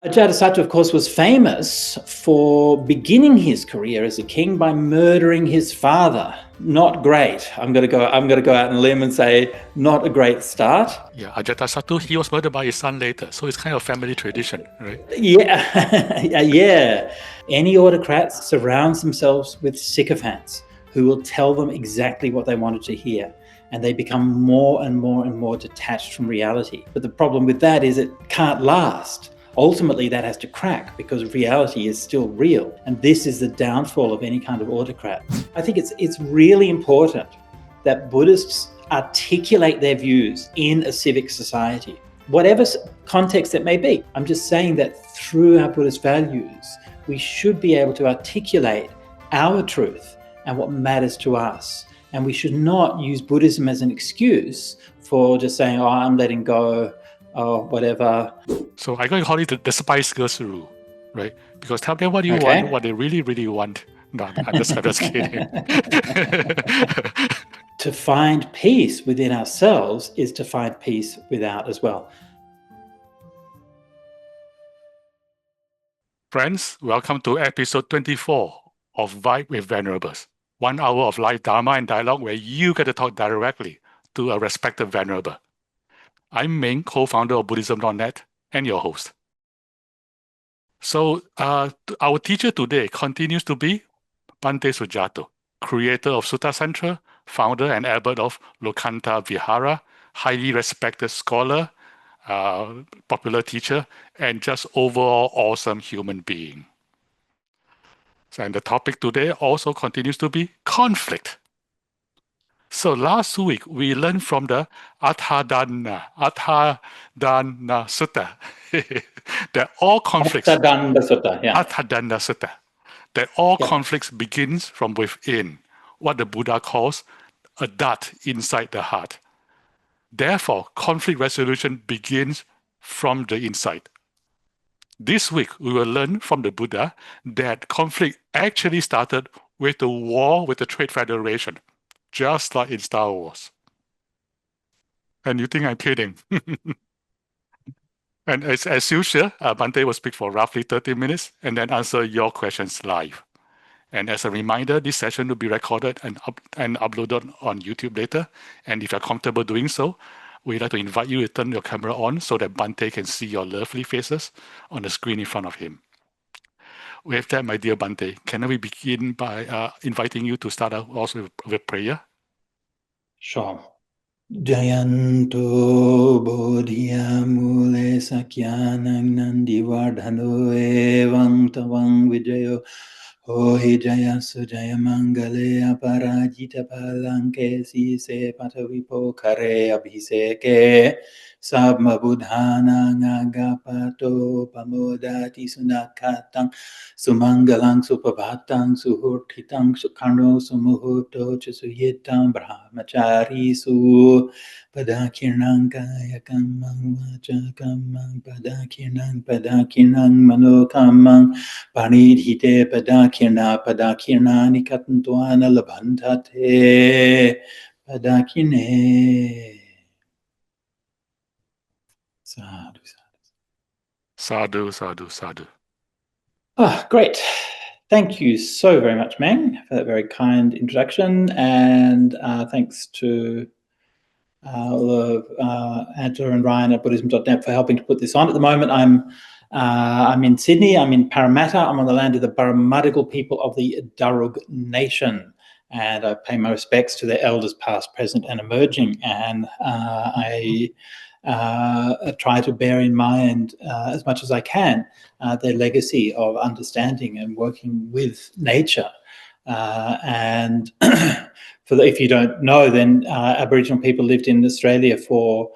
Ajatasattu, of course, was famous for beginning his career as a king by murdering his father. Not great. I'm going to go out on a limb and say not a great start. Yeah, Ajatasattu, he was murdered by his son later, so it's kind of family tradition, right? Yeah, yeah. Any autocrat surrounds themselves with sycophants who will tell them exactly what they wanted to hear, and they become more and more and more detached from reality. But the problem with that is it can't last. Ultimately, that has to crack because reality is still real. And this is the downfall of any kind of autocrat. I think it's really important that Buddhists articulate their views in a civic society, whatever context it may be. I'm just saying that through our Buddhist values, we should be able to articulate our truth and what matters to us. And we should not use Buddhism as an excuse for just saying, oh, I'm letting go, or whatever. So I'm going to call it the Spice Girls rule, right? Because tell them what you want, what they really, really want. No, I'm just kidding. To find peace within ourselves is to find peace without as well. Friends, welcome to episode 24 of Vibe with Venerables. 1 hour of live Dharma and dialogue where you get to talk directly to a respected Venerable. I'm Meng, co-founder of Buddhism.net and your host. So our teacher today continues to be Bhante Sujato, creator of Sutta Central, founder and abbot of Lokanta Vihara, highly respected scholar, popular teacher, and just overall awesome human being. So, and the topic today also continues to be conflict. So last week, we learned from the Adharana Sutta that all conflicts... Adharana Sutta. That all conflicts begins from within, what the Buddha calls a dhat inside the heart. Therefore, conflict resolution begins from the inside. This week, we will learn from the Buddha that conflict actually started with the war with the Trade Federation, just like in Star Wars. And you think I'm kidding? And as usual, Bhante will speak for roughly 30 minutes and then answer your questions live. And as a reminder, this session will be recorded and uploaded on YouTube later. And if you're comfortable doing so, we'd like to invite you to turn your camera on so that Bhante can see your lovely faces on the screen in front of him. With that, my dear Bhante, can we begin by inviting you to start out also with prayer? Sure. Jayanto bodhiya mule sakyanang nandi vardhano evang tavang vijayo hohi jaya sujaya mangale aparajita palanke sise patavipo kare abhiseke sabma buddhana ngagapato pamodati sunakatang sumangalang supabhatang suhurthitang sukhano sumuhuto chasuyitam brahmachari su padakirnang kaya kamang vacha kamang padakirnang mano kamang panidhite padakirna nikatantwana labhantate padakirne. Sadhu, sadhu. Sadhu, sadhu. Oh, great. Thank you so very much, Meng, for that very kind introduction. And thanks to all of Angela and Ryan at Buddhism.net for helping to put this on. At the moment, I'm in Sydney. I'm in Parramatta. I'm on the land of the Barramadigal people of the Darug Nation. And I pay my respects to their elders past, present, and emerging. And I try to bear in mind as much as I can their legacy of understanding and working with nature. And if you don't know, then Aboriginal people lived in Australia for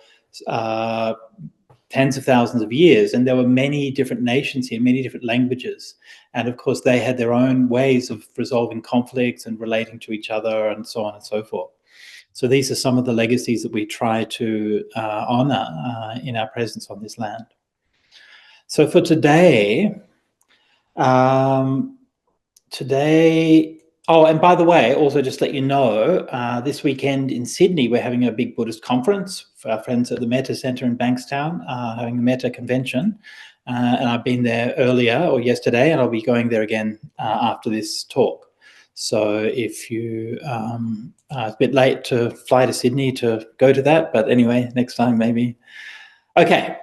tens of thousands of years, and there were many different nations here, many different languages. And of course, they had their own ways of resolving conflicts and relating to each other and so on and so forth. So these are some of the legacies that we try to honor in our presence on this land. So for today, oh, and by the way, also just let you know, this weekend in Sydney, we're having a big Buddhist conference for our friends at the Metta Centre in Bankstown, having the Metta Convention. and I've been there earlier or yesterday, and I'll be going there again after this talk. So if you it's a bit late to fly to Sydney to go to that, but anyway, next time maybe. Okay.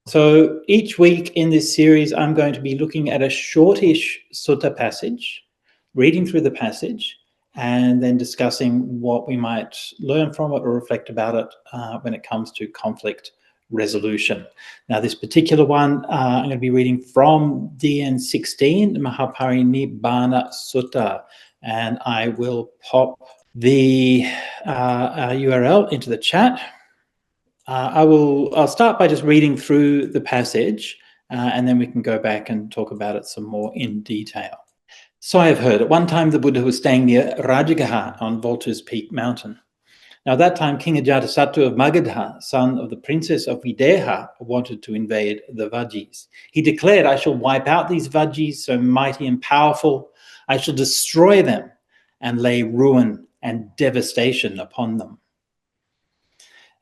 So each week in this series, I'm going to be looking at a shortish sutta passage, reading through the passage, and then discussing what we might learn from it or reflect about it when it comes to conflict resolution. Now, this particular one, I'm going to be reading from DN 16, Mahaparinibbānasutta, and I will pop the URL into the chat. I'll start by just reading through the passage, and then we can go back and talk about it some more in detail. So I have heard, at one time the Buddha was staying near Rajagaha on Vulture's Peak Mountain. Now, at that time, King Ajatasattu of Magadha, son of the princess of Videha, wanted to invade the Vajjis. He declared, I shall wipe out these Vajjis, so mighty and powerful. I shall destroy them and lay ruin and devastation upon them.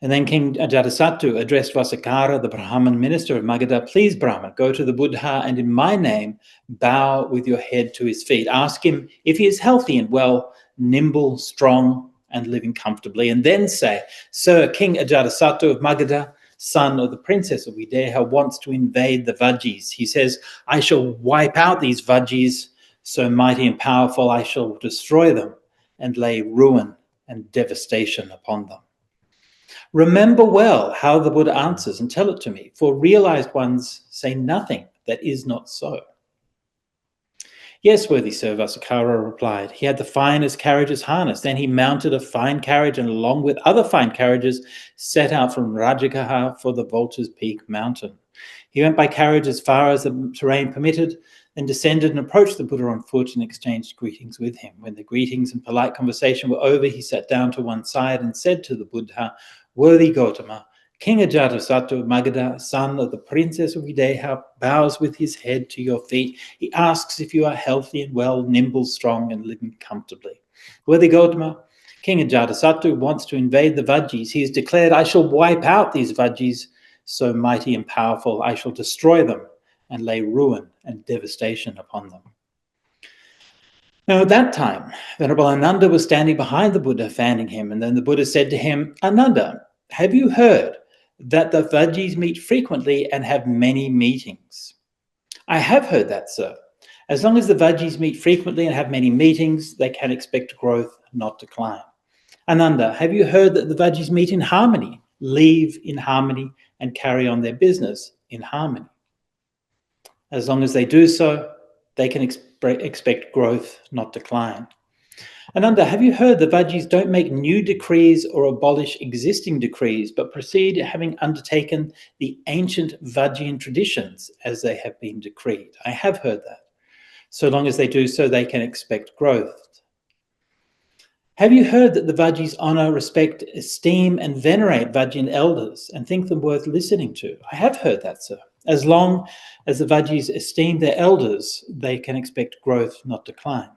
And then King Ajatasattu addressed Vasakara, the Brahman minister of Magadha, please, Brahman, go to the Buddha and in my name bow with your head to his feet. Ask him if he is healthy and well, nimble, strong, and living comfortably. And then say, Sir, King Ajatasattu of Magadha, son of the princess of Videha, wants to invade the Vajjis. He says, I shall wipe out these Vajjis, so mighty and powerful, I shall destroy them and lay ruin and devastation upon them. Remember well how the Buddha answers and tell it to me, for realized ones say nothing that is not so. Yes, worthy sir, Vasakara replied. He had the finest carriages harnessed. Then he mounted a fine carriage and along with other fine carriages set out from Rajagaha for the Vulture's Peak Mountain. He went by carriage as far as the terrain permitted, then descended and approached the Buddha on foot and exchanged greetings with him. When the greetings and polite conversation were over, he sat down to one side and said to the Buddha, Worthy Gautama, King Ajatasattu of Magadha, son of the princess of Videha, bows with his head to your feet. He asks if you are healthy and well, nimble, strong, and living comfortably. Worthy Gautama, King Ajatasattu wants to invade the Vajjis. He has declared, I shall wipe out these Vajjis, so mighty and powerful, I shall destroy them and lay ruin and devastation upon them. Now at that time, Venerable Ananda was standing behind the Buddha, fanning him, and then the Buddha said to him, Ananda, have you heard that the Vajjis meet frequently and have many meetings? I have heard that, sir. As long as the Vajjis meet frequently and have many meetings, they can expect growth, not decline. Ananda, have you heard that the Vajjis meet in harmony, leave in harmony, and carry on their business in harmony? As long as they do so, they can expect growth, not decline. Ananda, have you heard the Vajjis don't make new decrees or abolish existing decrees, but proceed having undertaken the ancient Vajjian traditions as they have been decreed? I have heard that. So long as they do so, they can expect growth. Have you heard that the Vajjis honor, respect, esteem, and venerate Vajjian elders and think them worth listening to? I have heard that, sir. As long as the Vajjis esteem their elders, they can expect growth, not decline.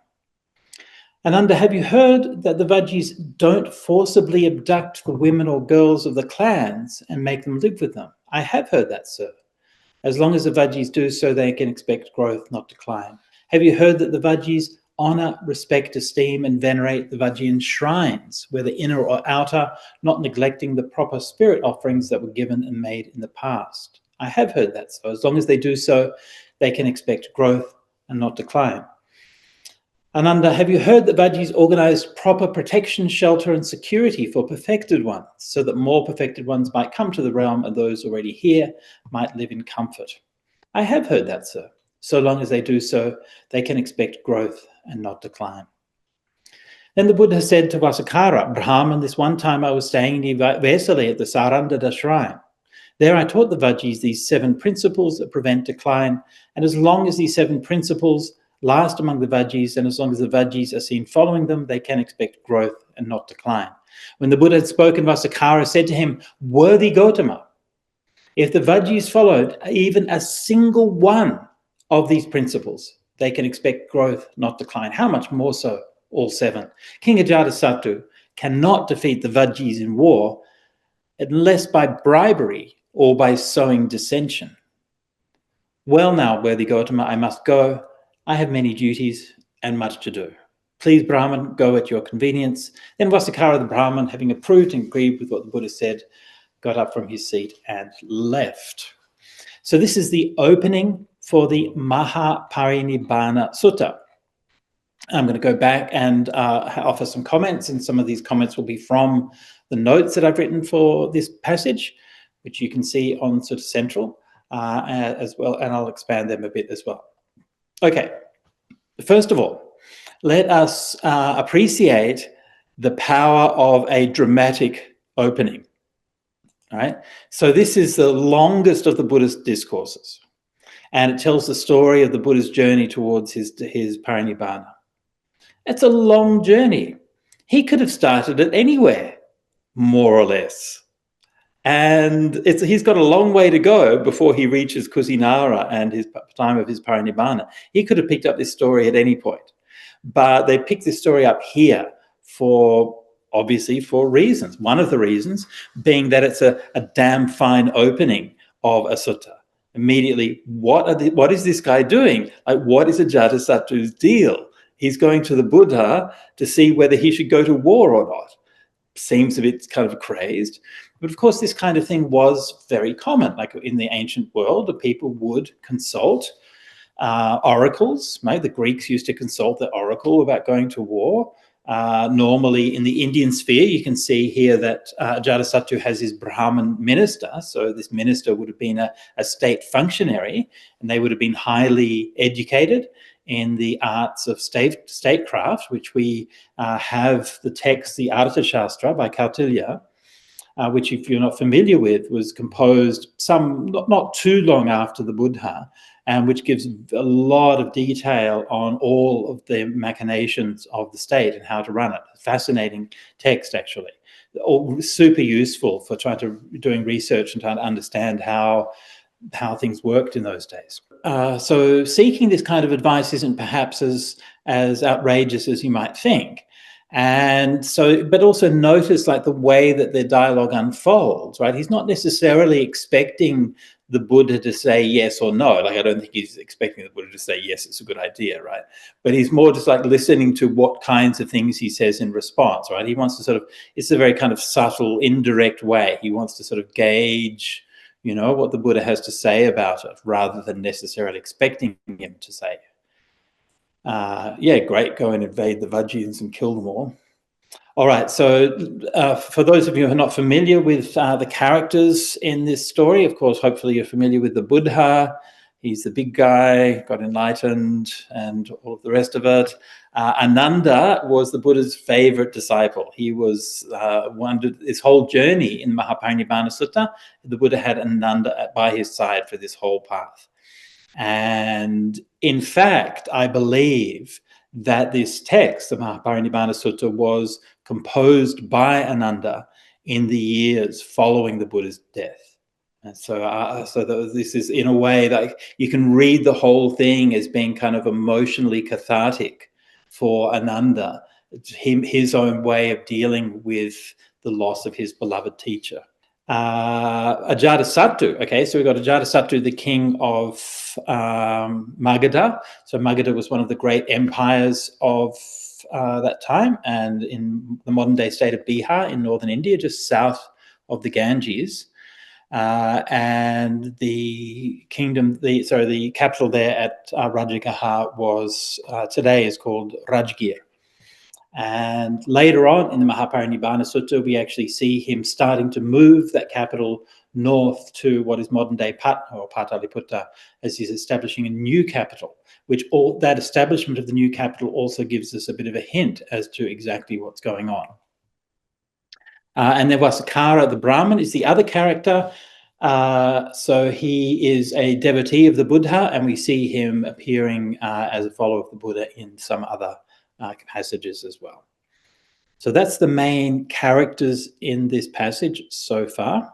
Ananda, have you heard that the Vajjis don't forcibly abduct the women or girls of the clans and make them live with them? I have heard that, sir. As long as the Vajjis do so, they can expect growth, not decline. Have you heard that the Vajjis honor, respect, esteem, and venerate the Vajjian shrines, whether inner or outer, not neglecting the proper spirit offerings that were given and made in the past? I have heard that, so as long as they do so, they can expect growth and not decline. Ananda, have you heard that Vajjis organize proper protection, shelter, and security for perfected ones, so that more perfected ones might come to the realm and those already here might live in comfort? I have heard that, sir. So long as they do so, they can expect growth and not decline. Then the Buddha said to Vasakara, Brahman, this one time I was staying near Vesali at the Sarandada shrine. There I taught the Vajjis these 7 principles that prevent decline, and as long as these 7 principles last among the Vajjis, and as long as the Vajjis are seen following them, they can expect growth and not decline. When the Buddha had spoken, Vasakara said to him, Worthy Gautama, if the Vajjis followed even a single one of these principles, they can expect growth, not decline. How much more so all 7? King Ajatasattu cannot defeat the Vajjis in war unless by bribery or by sowing dissension. Well now, worthy Gautama, I must go. I have many duties and much to do. Please, Brahman, go at your convenience. Then Vasikara the Brahman, having approved and agreed with what the Buddha said, got up from his seat and left. So this is the opening for the Mahaparinibbāna Sutta. I'm going to go back and offer some comments, and some of these comments will be from the notes that I've written for this passage, which you can see on Sutta Central as well, and I'll expand them a bit as well. Okay, first of all, let us appreciate the power of a dramatic opening. All right, so this is the longest of the Buddhist discourses, and it tells the story of the Buddha's journey towards his parinibbāna. It's a long journey. He could have started it anywhere, more or less. And he's got a long way to go before he reaches Kusinara and his time of his parinibbāna. He could have picked up this story at any point. But they picked this story up here obviously for reasons. One of the reasons being that it's a damn fine opening of a sutta. Immediately, what is this guy doing? Like, what is Ajatasattu's deal? He's going to the Buddha to see whether he should go to war or not. Seems a bit kind of crazed. But of course, this kind of thing was very common. Like in the ancient world, the people would consult oracles. Right? The Greeks used to consult the oracle about going to war. Normally in the Indian sphere, you can see here that Ajatasattu has his Brahmin minister. So this minister would have been a state functionary, and they would have been highly educated in the arts of statecraft, which we have the text, the Arthashastra by Kautilya, which, if you're not familiar with, was composed not too long after the Buddha, and which gives a lot of detail on all of the machinations of the state and how to run it. Fascinating text, actually. All super useful for doing research and trying to understand how things worked in those days. So seeking this kind of advice isn't perhaps as outrageous as you might think. And so, but also notice like the way that their dialogue unfolds, right? He's not necessarily expecting the Buddha to say yes or no. Like, I don't think he's expecting the Buddha to say, yes, it's a good idea, right? But he's more just like listening to what kinds of things he says in response, right? He wants to it's a very kind of subtle, indirect way. He wants to sort of gauge, what the Buddha has to say about it, rather than necessarily expecting him to say it. Great, go and invade the Vajjians and kill them all. All right, so for those of you who are not familiar with the characters in this story, of course, hopefully you're familiar with the Buddha. He's the big guy, got enlightened, and all of the rest of it. Ananda was the Buddha's favorite disciple. He was his whole journey in Mahāparinibbānasutta. The Buddha had Ananda by his side for this whole path. And in fact, I believe that this text, the Mahāparinibbānasutta, was composed by Ananda in the years following the Buddha's death. And so this is, in a way, that you can read the whole thing as being kind of emotionally cathartic for Ananda, his own way of dealing with the loss of his beloved teacher. Ajatasattu, okay, so we've got Ajatasattu, the king of Magadha. So Magadha was one of the great empires of that time, and in the modern day state of Bihar in northern India, just south of the Ganges. And the kingdom, the capital there at Rajagaha was, today is called Rajgir. And later on in the Mahāparinibbānasutta, we actually see him starting to move that capital north to what is modern-day Patna or Pataliputta, as he's establishing a new capital, which that establishment of the new capital also gives us a bit of a hint as to exactly what's going on. And then Vasikara the Brahman is the other character. So he is a devotee of the Buddha, and we see him appearing as a follower of the Buddha in some other passages as well. So that's the main characters in this passage so far.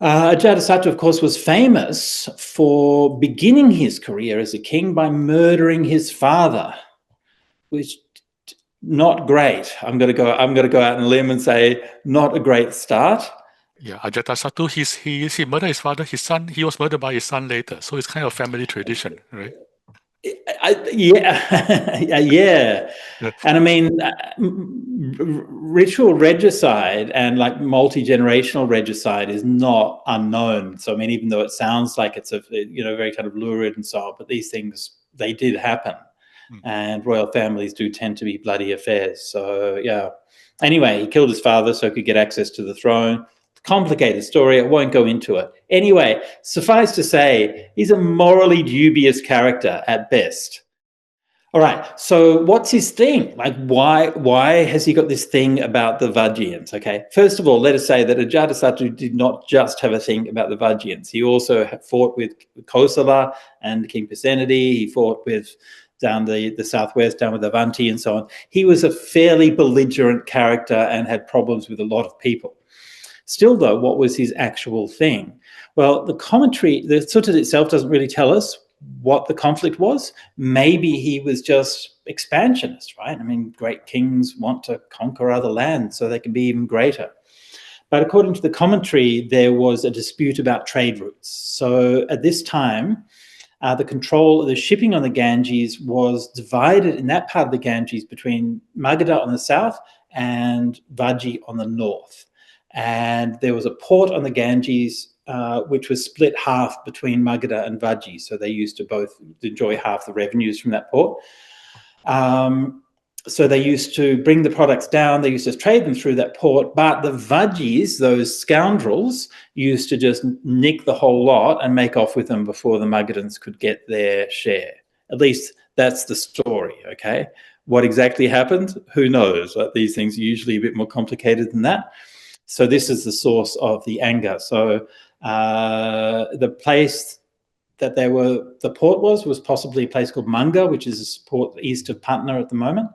Ajatasattu, of course, was famous for beginning his career as a king by murdering his father, which not great. I'm going to go out on a limb and say not a great start. Yeah, Ajatasattu, he murdered his father, his son, he was murdered by his son later. So it's kind of family tradition, right? Yeah. And I mean, ritual regicide and like multi-generational regicide is not unknown. So I mean, even though it sounds like it's a very kind of lurid and so on, but these things, they did happen. And royal families do tend to be bloody affairs. So yeah. Anyway, he killed his father so he could get access to the throne. Complicated story. I won't go into it. Anyway, suffice to say, he's a morally dubious character at best. All right. So what's his thing? Like, why has he got this thing about the Vajjians? Okay. First of all, let us say that Ajatasattu did not just have a thing about the Vajjians. He also fought with Kosala and King Pasenadi. He fought with down the southwest, down with Avanti and so on. He was a fairly belligerent character and had problems with a lot of people. Still, though, what was his actual thing? Well, the commentary, the sutta itself doesn't really tell us what the conflict was. Maybe he was just expansionist, right? I mean, great kings want to conquer other lands so they can be even greater. But according to the commentary, there was a dispute about trade routes. So at this time, the control of the shipping on the Ganges was divided in that part of the Ganges between Magadha on the south and Vajji on the north. And there was a port on the Ganges which was split half between Magadha and Vajji. So they used to both enjoy half the revenues from that port. So they used to bring the products down. They used to trade them through that port. But the Vajjis, those scoundrels, used to just nick the whole lot and make off with them before the Magadhans could get their share. At least that's the story, okay? What exactly happened? Who knows? These things are usually a bit more complicated than that. So this is the source of the anger. So the place that the port was possibly a place called Manga, which is a port east of Patna at the moment.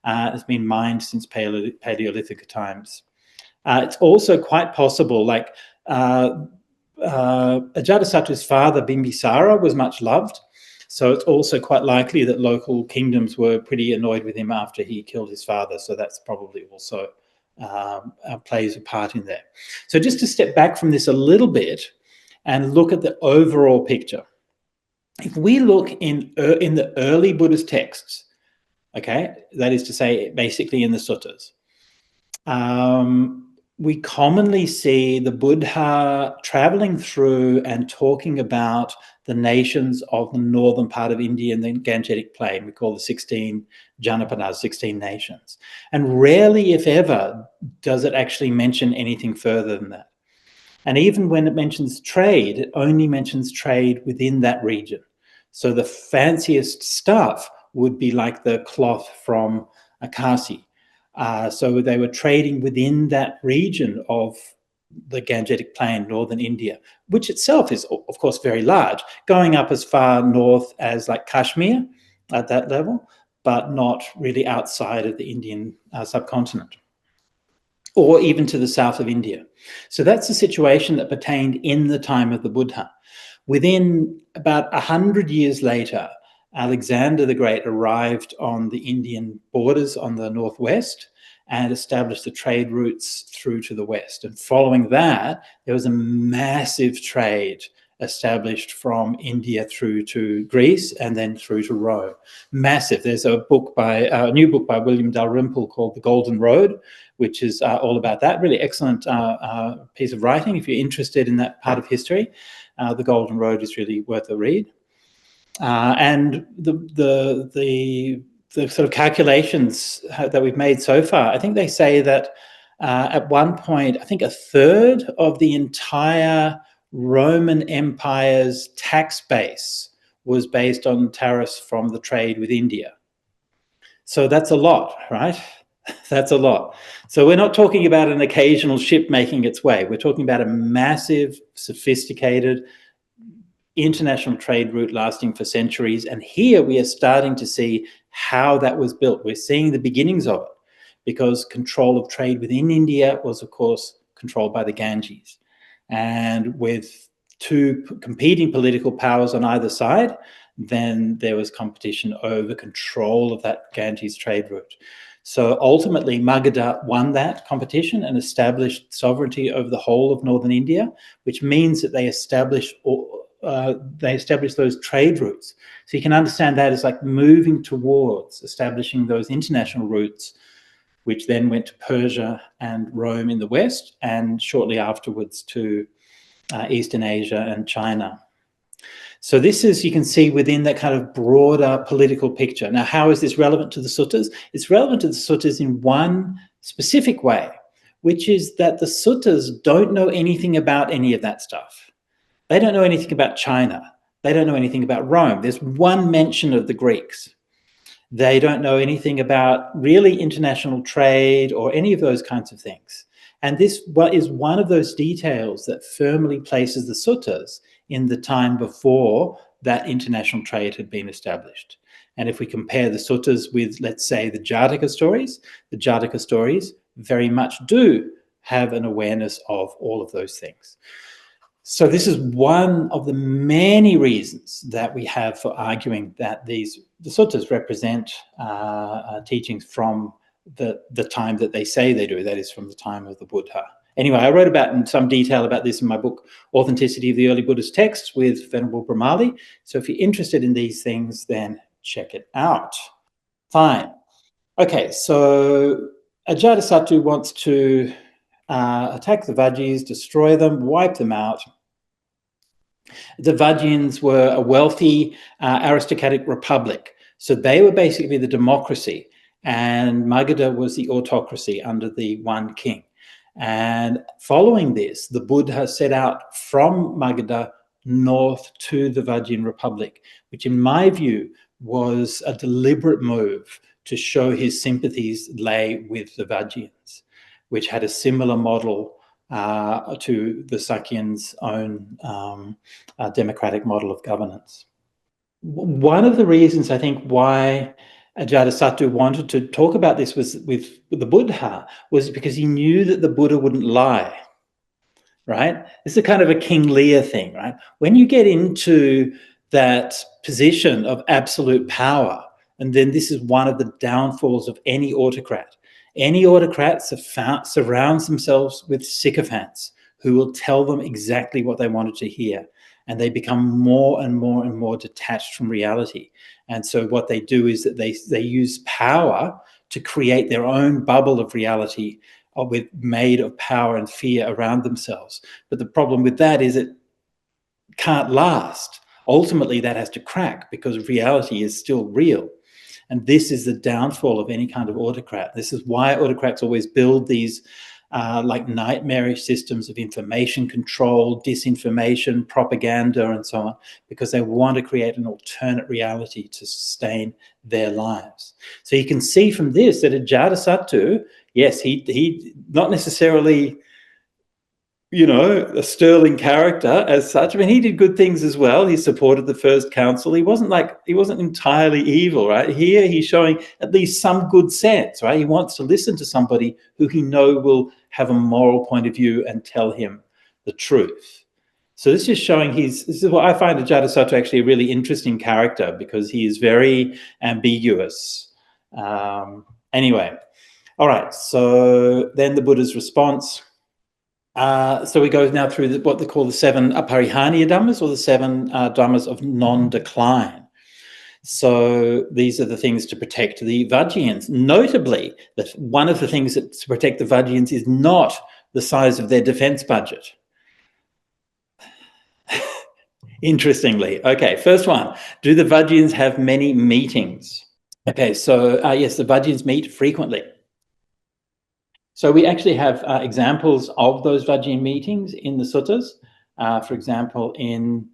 It's been mined since Paleolithic times. It's also quite possible, like Ajatasattu's father, Bimbisara, was much loved. So it's also quite likely that local kingdoms were pretty annoyed with him after he killed his father. So that's probably also plays a part in there. So just to step back from this a little bit and look at the overall picture. If we look in the early Buddhist texts, okay, that is to say, basically in the suttas, we commonly see the Buddha traveling through and talking about the nations of the northern part of India and the Gangetic Plain. We call the 16 Janapadas, 16 nations. And rarely, if ever, does it actually mention anything further than that. And even when it mentions trade, it only mentions trade within that region. So the fanciest stuff would be like the cloth from Akasi. So they were trading within that region of the Gangetic Plain, northern India, which itself is, of course, very large, going up as far north as like Kashmir at that level, but not really outside of the Indian subcontinent, or even to the south of India. So that's the situation that pertained in the time of the Buddha. Within about 100 years later, Alexander the Great arrived on the Indian borders on the northwest and established the trade routes through to the west. And following that, there was a massive trade established from India through to Greece and then through to Rome. Massive. There's a new book by William Dalrymple called The Golden Road, which is all about that. Really excellent piece of writing if you're interested in that part of history. The Golden Road is really worth a read. And the sort of calculations that we've made so far, I think they say that at one point, I think a third of the entire Roman Empire's tax base was based on tariffs from the trade with India. So that's a lot, right? That's a lot. So we're not talking about an occasional ship making its way. We're talking about a massive, sophisticated international trade route lasting for centuries. And here we are starting to see how that was built. We're seeing the beginnings of it because control of trade within India was, of course, controlled by the Ganges. And with two competing political powers on either side, then there was competition over control of that Ganges trade route. So ultimately, Magadha won that competition and established sovereignty over the whole of northern India, which means that they established those trade routes. So you can understand that as like moving towards establishing those international routes, which then went to Persia and Rome in the west, and shortly afterwards to Eastern Asia and China. So this is, you can see, within that kind of broader political picture. Now, how is this relevant to the suttas? It's relevant to the suttas in one specific way, which is that the suttas don't know anything about any of that stuff. They don't know anything about China. They don't know anything about Rome. There's one mention of the Greeks. They don't know anything about really international trade or any of those kinds of things. And this is one of those details that firmly places the suttas in the time before that international trade had been established. And if we compare the suttas with, let's say, the Jataka stories very much do have an awareness of all of those things. So this is one of the many reasons that we have for arguing that the suttas represent teachings from the time that they say they do, that is from the time of the Buddha. Anyway, I wrote about in some detail about this in my book, Authenticity of the Early Buddhist Texts with Venerable Brahmali. So if you're interested in these things, then check it out. Fine. Okay, so Ajatasattu wants to attack the Vajjis, destroy them, wipe them out. The Vajjians were a wealthy aristocratic republic. So they were basically the democracy, and Magadha was the autocracy under the one king. And following this, the Buddha set out from Magadha north to the Vajjian Republic, which in my view was a deliberate move to show his sympathies lay with the Vajjians, which had a similar model to the Sakyans' own democratic model of governance. One of the reasons I think why Ajatasattu wanted to talk about this with the Buddha was because he knew that the Buddha wouldn't lie, right? It's a kind of a King Lear thing, right? When you get into that position of absolute power, and then this is one of the downfalls of any autocrat. Any autocrat surrounds themselves with sycophants who will tell them exactly what they wanted to hear, and they become more and more and more detached from reality. And so what they do is that they use power to create their own bubble of reality made of power and fear around themselves. But the problem with that is it can't last. Ultimately, that has to crack because reality is still real. And this is the downfall of any kind of autocrat. This is why autocrats always build these like nightmarish systems of information control, disinformation, propaganda, and so on, because they want to create an alternate reality to sustain their lives. So you can see from this that Ajatasattu, yes, he not necessarily, you know, a sterling character as such. I mean, he did good things as well. He supported the first council. He wasn't entirely evil, right? Here he's showing at least some good sense, right? He wants to listen to somebody who he knows will have a moral point of view and tell him the truth. So this is showing this is what I find Ajatasattu actually a really interesting character, because he is very ambiguous. Anyway, all right. So then the Buddha's response. So we go now through what they call the 7 Aparihaniya Dhammas, or the 7 Dhammas of non-decline. So these are the things to protect the Vajjians. Notably, that one of the things that to protect the Vajjians is not the size of their defense budget. Interestingly. Okay, first one. Do the Vajjians have many meetings? Okay, so yes, the Vajjians meet frequently. So we actually have examples of those Vajjian meetings in the suttas. For example, in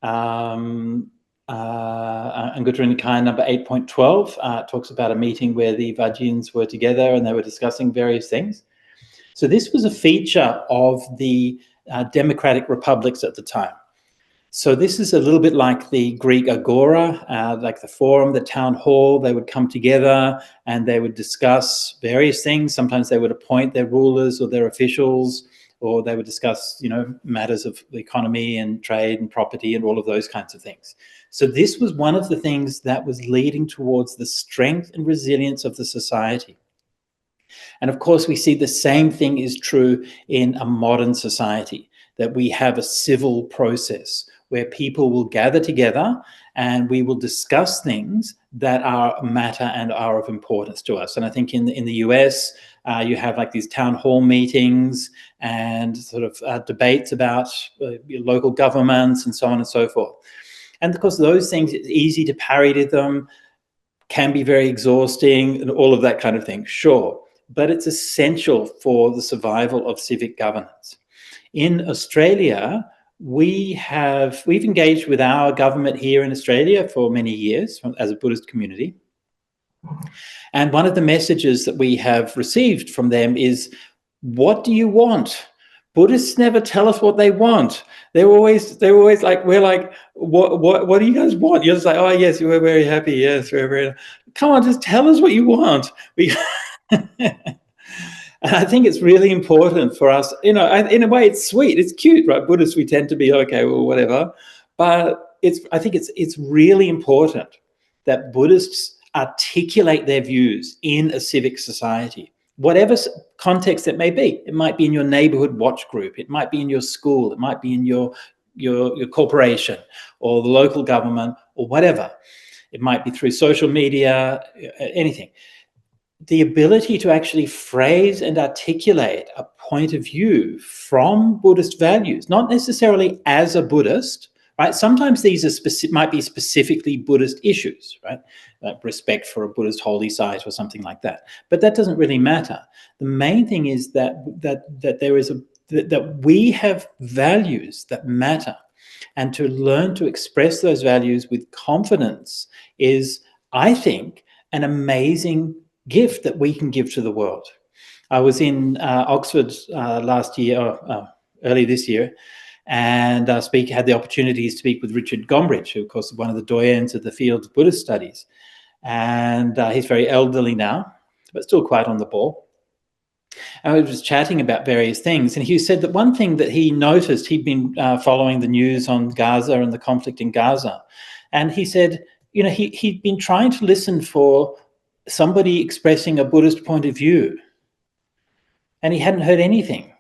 Anguttara Nikāya number 8.12, talks about a meeting where the Vajjians were together and they were discussing various things. So this was a feature of the democratic republics at the time. So this is a little bit like the Greek agora, like the forum, the town hall. They would come together and they would discuss various things. Sometimes they would appoint their rulers or their officials, or they would discuss, you know, matters of the economy and trade and property and all of those kinds of things. So this was one of the things that was leading towards the strength and resilience of the society. And of course, we see the same thing is true in a modern society, that we have a civil process where people will gather together and we will discuss things that matter and are of importance to us. And I think in the US, you have like these town hall meetings and sort of debates about local governments and so on and so forth. And of course, those things, it's easy to parody them, can be very exhausting and all of that kind of thing, sure. But it's essential for the survival of civic governance. In Australia, we've engaged with our government here in Australia for many years as a Buddhist community. And one of the messages that we have received from them is, what do you want? Buddhists never tell us what they want. They're always like, we're like, what do you guys want? You're just like, oh yes, we're very happy. Yes, we're very, come on, just tell us what you want. And I think it's really important for us, in a way it's sweet, it's cute, right? Buddhists, we tend to be, okay, well, whatever. But I think it's really important that Buddhists articulate their views in a civic society, whatever context it may be. It might be in your neighborhood watch group, it might be in your school, it might be in your corporation or the local government or whatever. It might be through social media, anything. The ability to actually phrase and articulate a point of view from Buddhist values, not necessarily as a Buddhist, right? Sometimes these might be specifically Buddhist issues, right? Like respect for a Buddhist holy site or something like that. But that doesn't really matter. The main thing is that we have values that matter, and to learn to express those values with confidence is, I think, an amazing gift that we can give to the world. I was in Oxford last year, early this year, and had the opportunity to speak with Richard Gombrich, who of course is one of the doyens of the field of Buddhist studies. And he's very elderly now, but still quite on the ball. And we were just chatting about various things. And he said that one thing that he noticed, he'd been following the news on Gaza and the conflict in Gaza. And he said, he'd been trying to listen for somebody expressing a Buddhist point of view, and he hadn't heard anything.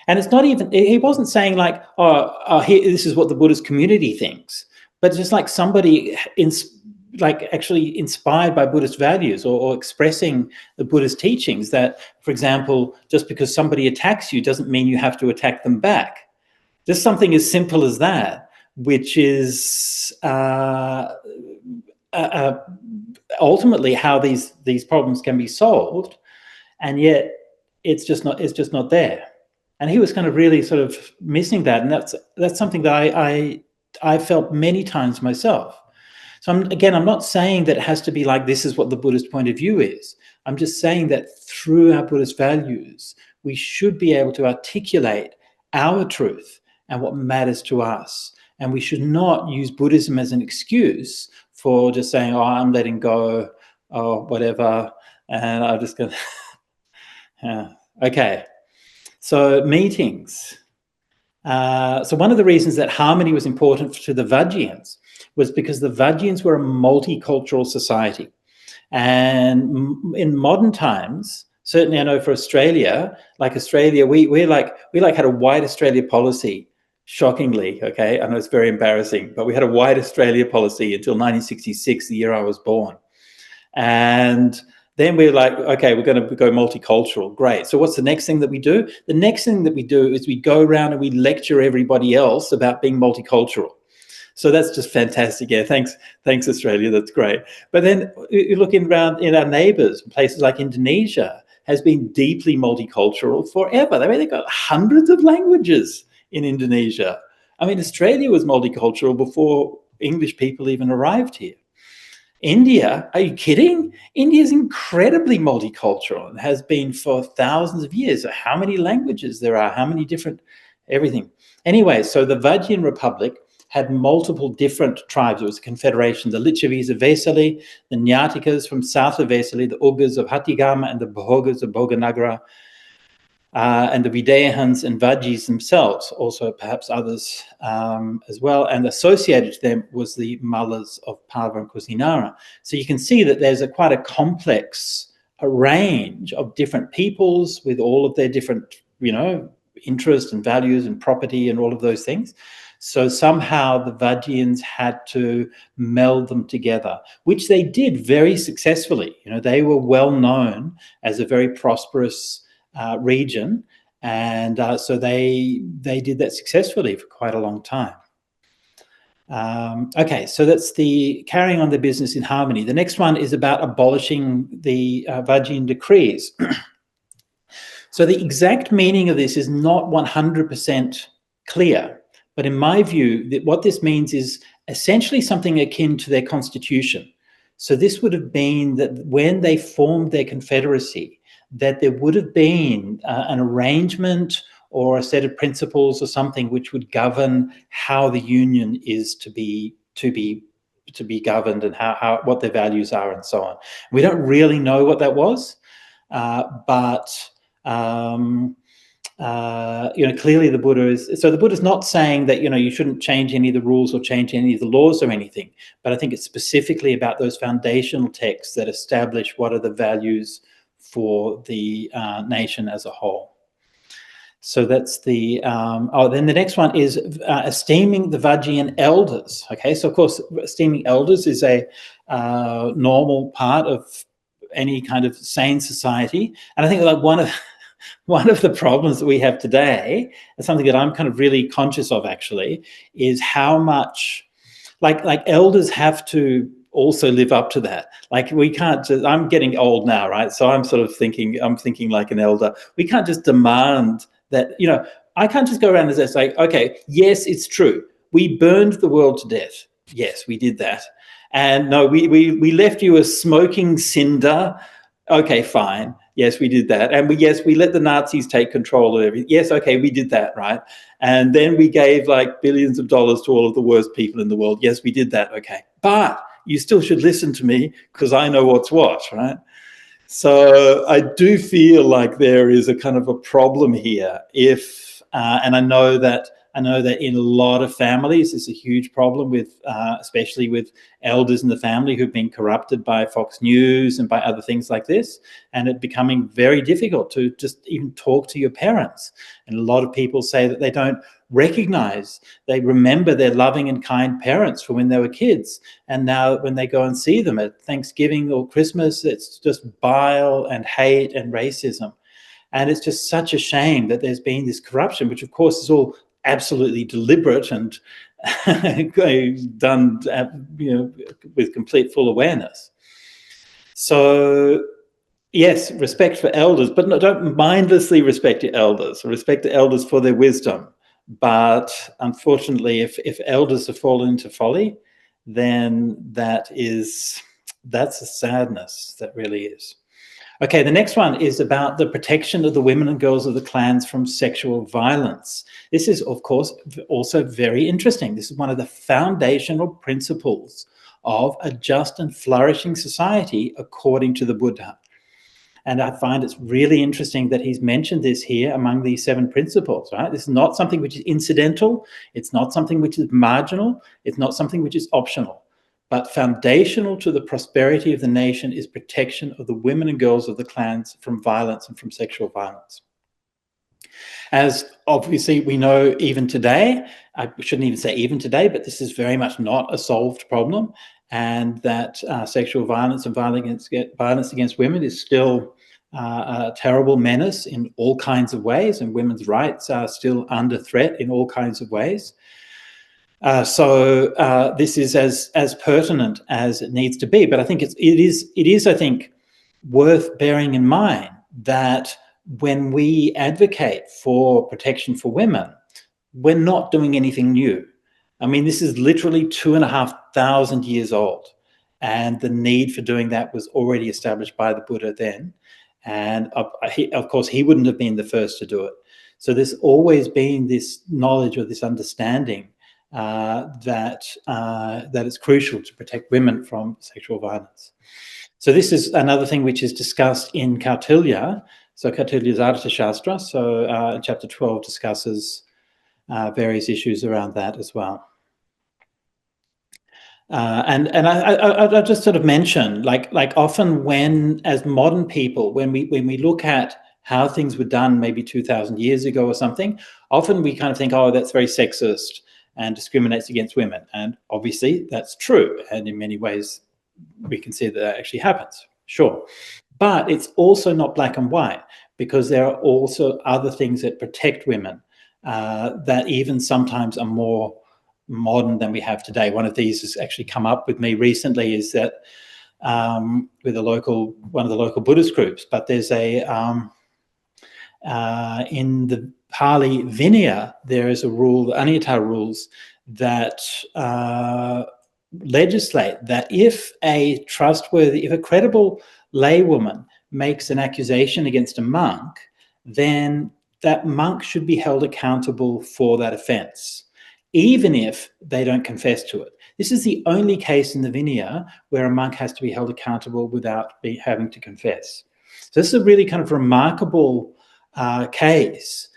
And it's not even, he wasn't saying like, this is what the Buddhist community thinks, but just like somebody actually inspired by Buddhist values or expressing the Buddhist teachings that, for example, just because somebody attacks you doesn't mean you have to attack them back. Just something as simple as that, which is ultimately how these problems can be solved, and yet it's just not there. And he was kind of really sort of missing that, and that's something that I felt many times myself. So I'm not saying that it has to be like this is what the Buddhist point of view is. I'm just saying that through our Buddhist values, we should be able to articulate our truth and what matters to us, and we should not use Buddhism as an excuse for just saying, oh, I'm letting go, or whatever, and I'm just going to... yeah. Okay, so meetings. So one of the reasons that harmony was important to the Vajjians was because the Vajjians were a multicultural society. And in modern times, certainly I know for Australia, we had a white Australia policy. Shockingly, okay, I know it's very embarrassing, but we had a white Australia policy until 1966, the year I was born. And then we were like, okay, we're going to go multicultural. Great. So what's the next thing that we do? The next thing that we do is we go around and we lecture everybody else about being multicultural. So that's just fantastic. Yeah, thanks, Australia. That's great. But then you're looking around in our neighbours, places like Indonesia has been deeply multicultural forever. They've got hundreds of languages in Indonesia. I mean, Australia was multicultural before English people even arrived here. India, are you kidding? India is incredibly multicultural and has been for thousands of years. How many languages there are, how many different, everything. Anyway, so the Vajjian Republic had multiple different tribes. It was a confederation, the Lichavis of Vesali, the Nyatikas from south of Vesali, the Ugas of Hatigama, and the Bhogas of Bhoganagara, and the Videhans and Vajjis themselves, also perhaps others as well. And associated to them was the Mallas of Pava and Kusinara. So you can see that there's quite a complex a range of different peoples with all of their different, interests and values and property and all of those things. So somehow the Vajjians had to meld them together, which they did very successfully. They were well known as a very prosperous region, and so they did that successfully for quite a long time. Okay, so that's the carrying on the business in harmony. The next one is about abolishing the Vajjian decrees. So the exact meaning of this is not 100% clear. But in my view, what this means is essentially something akin to their constitution. So this would have been that when they formed their confederacy, that there would have been an arrangement or a set of principles or something which would govern how the union is to be governed, and how what their values are and so on. We don't really know what that was, but clearly the Buddha is not saying that you shouldn't change any of the rules or change any of the laws or anything, but I think it's specifically about those foundational texts that establish what are the values for the nation as a whole. So that's the then the next one is esteeming the Vajjian elders. Okay, so of course esteeming elders is a normal part of any kind of sane society, and I think like one of the problems that we have today, and something that I'm kind of really conscious of actually, is how much like elders have to also live up to that. Like we can't just, I'm getting old now, right? So I'm thinking like an elder. We can't just demand that, I can't just go around and say, okay, yes, it's true. We burned the world to death. Yes, we did that. And no, we left you a smoking cinder. Okay, fine. Yes, we did that. And we let the Nazis take control of everything. Yes, okay, we did that, right? And then we gave like billions of dollars to all of the worst people in the world. Yes, we did that. Okay. But you still should listen to me because I know what's what, right? So I do feel like there is a kind of a problem here. And I know that in a lot of families, it's a huge problem with, especially with elders in the family who've been corrupted by Fox News and by other things like this, and it becoming very difficult to just even talk to your parents. And a lot of people say that they don't they remember their loving and kind parents from when they were kids, and now when they go and see them at Thanksgiving or Christmas, it's just bile and hate and racism. And it's just such a shame that there's been this corruption, which of course is all absolutely deliberate and done with complete full awareness. So yes, respect for elders, but don't mindlessly respect your elders. Respect the elders for their wisdom. But unfortunately, if elders have fallen into folly, then that's a sadness. That really is. Okay, the next one is about the protection of the women and girls of the clans from sexual violence. This is, of course, also very interesting. This is one of the foundational principles of a just and flourishing society according to the Buddha. And I find it's really interesting that he's mentioned this here among these 7 principles, right? This is not something which is incidental. It's not something which is marginal. It's not something which is optional. But foundational to the prosperity of the nation is protection of the women and girls of the clans from violence and from sexual violence. As obviously we know even today, I shouldn't even say even today, but this is very much not a solved problem, and that sexual violence and violence against women is still a terrible menace in all kinds of ways, and women's rights are still under threat in all kinds of ways. So this is as pertinent as it needs to be. But I think it is I think worth bearing in mind that when we advocate for protection for women, we're not doing anything new. I mean, this is literally 2,500 years old, and the need for doing that was already established by the Buddha then. And of course, he wouldn't have been the first to do it. So there's always been this knowledge or this understanding that it's crucial to protect women from sexual violence. So this is another thing which is discussed in Kautilya. So Kautilya's Arthashastra. So chapter 12 discusses various issues around that as well. And I'll just sort of mention, like often when, as modern people, when we look at how things were done maybe 2,000 years ago or something, often we kind of think, oh, that's very sexist and discriminates against women. And obviously that's true. And in many ways, we can see that actually happens, sure. But it's also not black and white, because there are also other things that protect women that even sometimes are more modern than we have today. One of these has actually come up with me recently, is that with one of the local Buddhist groups, but there's in the Pali Vinaya, there is a rule, the Aniyata rules, that legislate that if a credible laywoman makes an accusation against a monk, then that monk should be held accountable for that offense, even if they don't confess to it. This is the only case in the Vinaya where a monk has to be held accountable without having to confess. So this is a really kind of remarkable case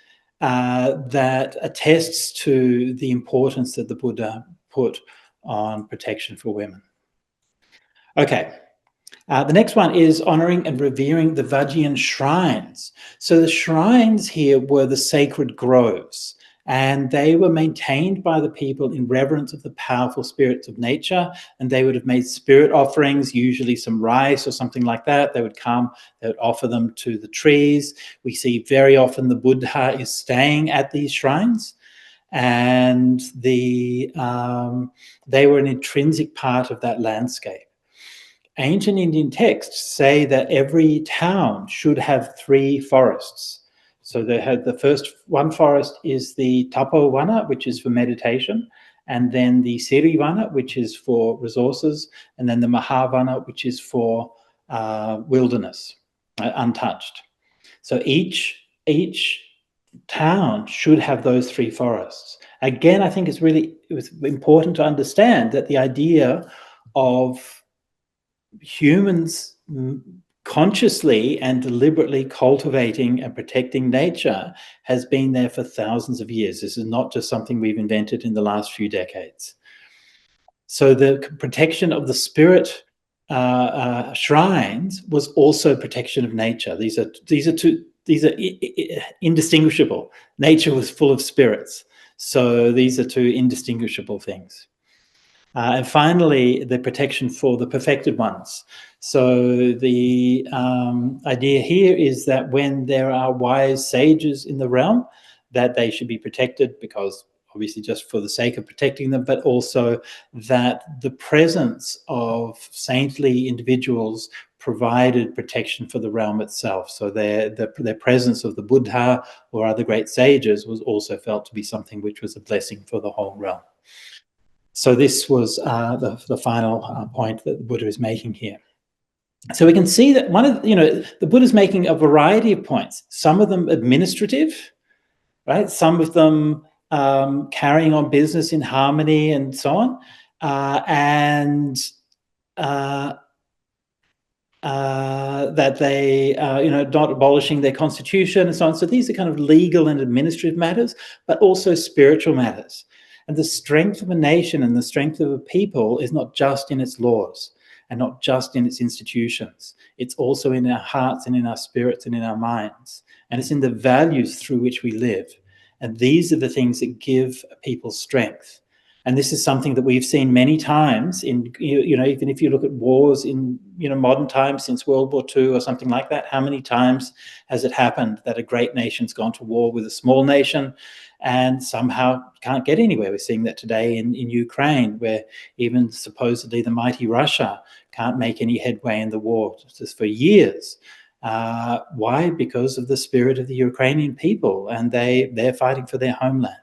that attests to the importance that the Buddha put on protection for women. Okay. The next one is honouring and revering the Vajjian shrines. So the shrines here were the sacred groves, and they were maintained by the people in reverence of the powerful spirits of nature, and they would have made spirit offerings, usually some rice or something like that. They would come, they would offer them to the trees. We see very often the Buddha is staying at these shrines, and they were an intrinsic part of that landscape. Ancient Indian texts say that every town should have 3 forests. So they had the first one forest is the Tapovana, which is for meditation, and then the Sirivana, which is for resources, and then the Mahavana, which is for wilderness, untouched. So each town should have those 3 forests. Again, I think it was important to understand that the idea of humans consciously and deliberately cultivating and protecting nature has been there for thousands of years. This is not just something we've invented in the last few decades. So the protection of the spirit shrines was also protection of nature. These are indistinguishable. Nature was full of spirits. So these are 2 indistinguishable things. And finally, the protection for the perfected ones. So the idea here is that when there are wise sages in the realm, that they should be protected, because obviously just for the sake of protecting them, but also that the presence of saintly individuals provided protection for the realm itself. So their presence of the Buddha or other great sages was also felt to be something which was a blessing for the whole realm. So this was the final point that the Buddha is making here. So we can see that the Buddha is making a variety of points, some of them administrative, right? Some of them carrying on business in harmony and so on, that they, not abolishing their constitution and so on. So these are kind of legal and administrative matters, but also spiritual matters. And the strength of a nation and the strength of a people is not just in its laws and not just in its institutions. It's also in our hearts and in our spirits and in our minds. And it's in the values through which we live. And these are the things that give people strength. And this is something that we've seen many times in, even if you look at wars in, modern times since World War II or something like that, how many times has it happened that a great nation's gone to war with a small nation and somehow can't get anywhere? We're seeing that today in Ukraine, where even supposedly the mighty Russia can't make any headway in the war just for years. Why? Because of the spirit of the Ukrainian people, and they're fighting for their homeland.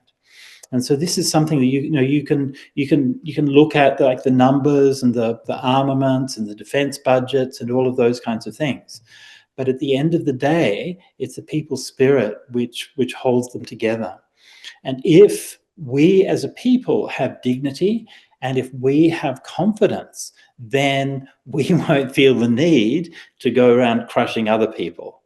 And so this is something that you can look at, like the numbers and the armaments and the defense budgets and all of those kinds of things. But at the end of the day, it's the people's spirit which holds them together. And if we as a people have dignity and if we have confidence, then we won't feel the need to go around crushing other people,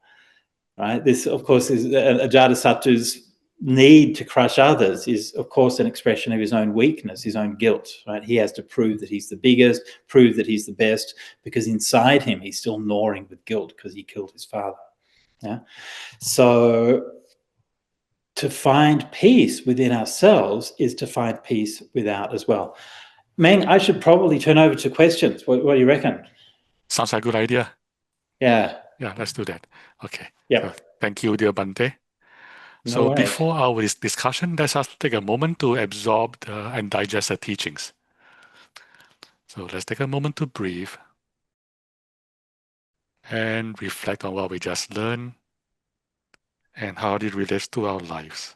right? This, of course, is Ajatasattu's need to crush others is, of course, an expression of his own weakness, his own guilt, right? He has to prove that he's the biggest, prove that he's the best, because inside him he's still gnawing with guilt because he killed his father. Yeah. So to find peace within ourselves is to find peace without as well. Meng, I should probably turn over to questions. What do you reckon? Sounds like a good idea. Yeah. Yeah, let's do that. Okay. Yeah. So, thank you, dear Bhante. No worries. Before our discussion, let's just take a moment to absorb and digest the teachings. So let's take a moment to breathe and reflect on what we just learned and how it relates to our lives.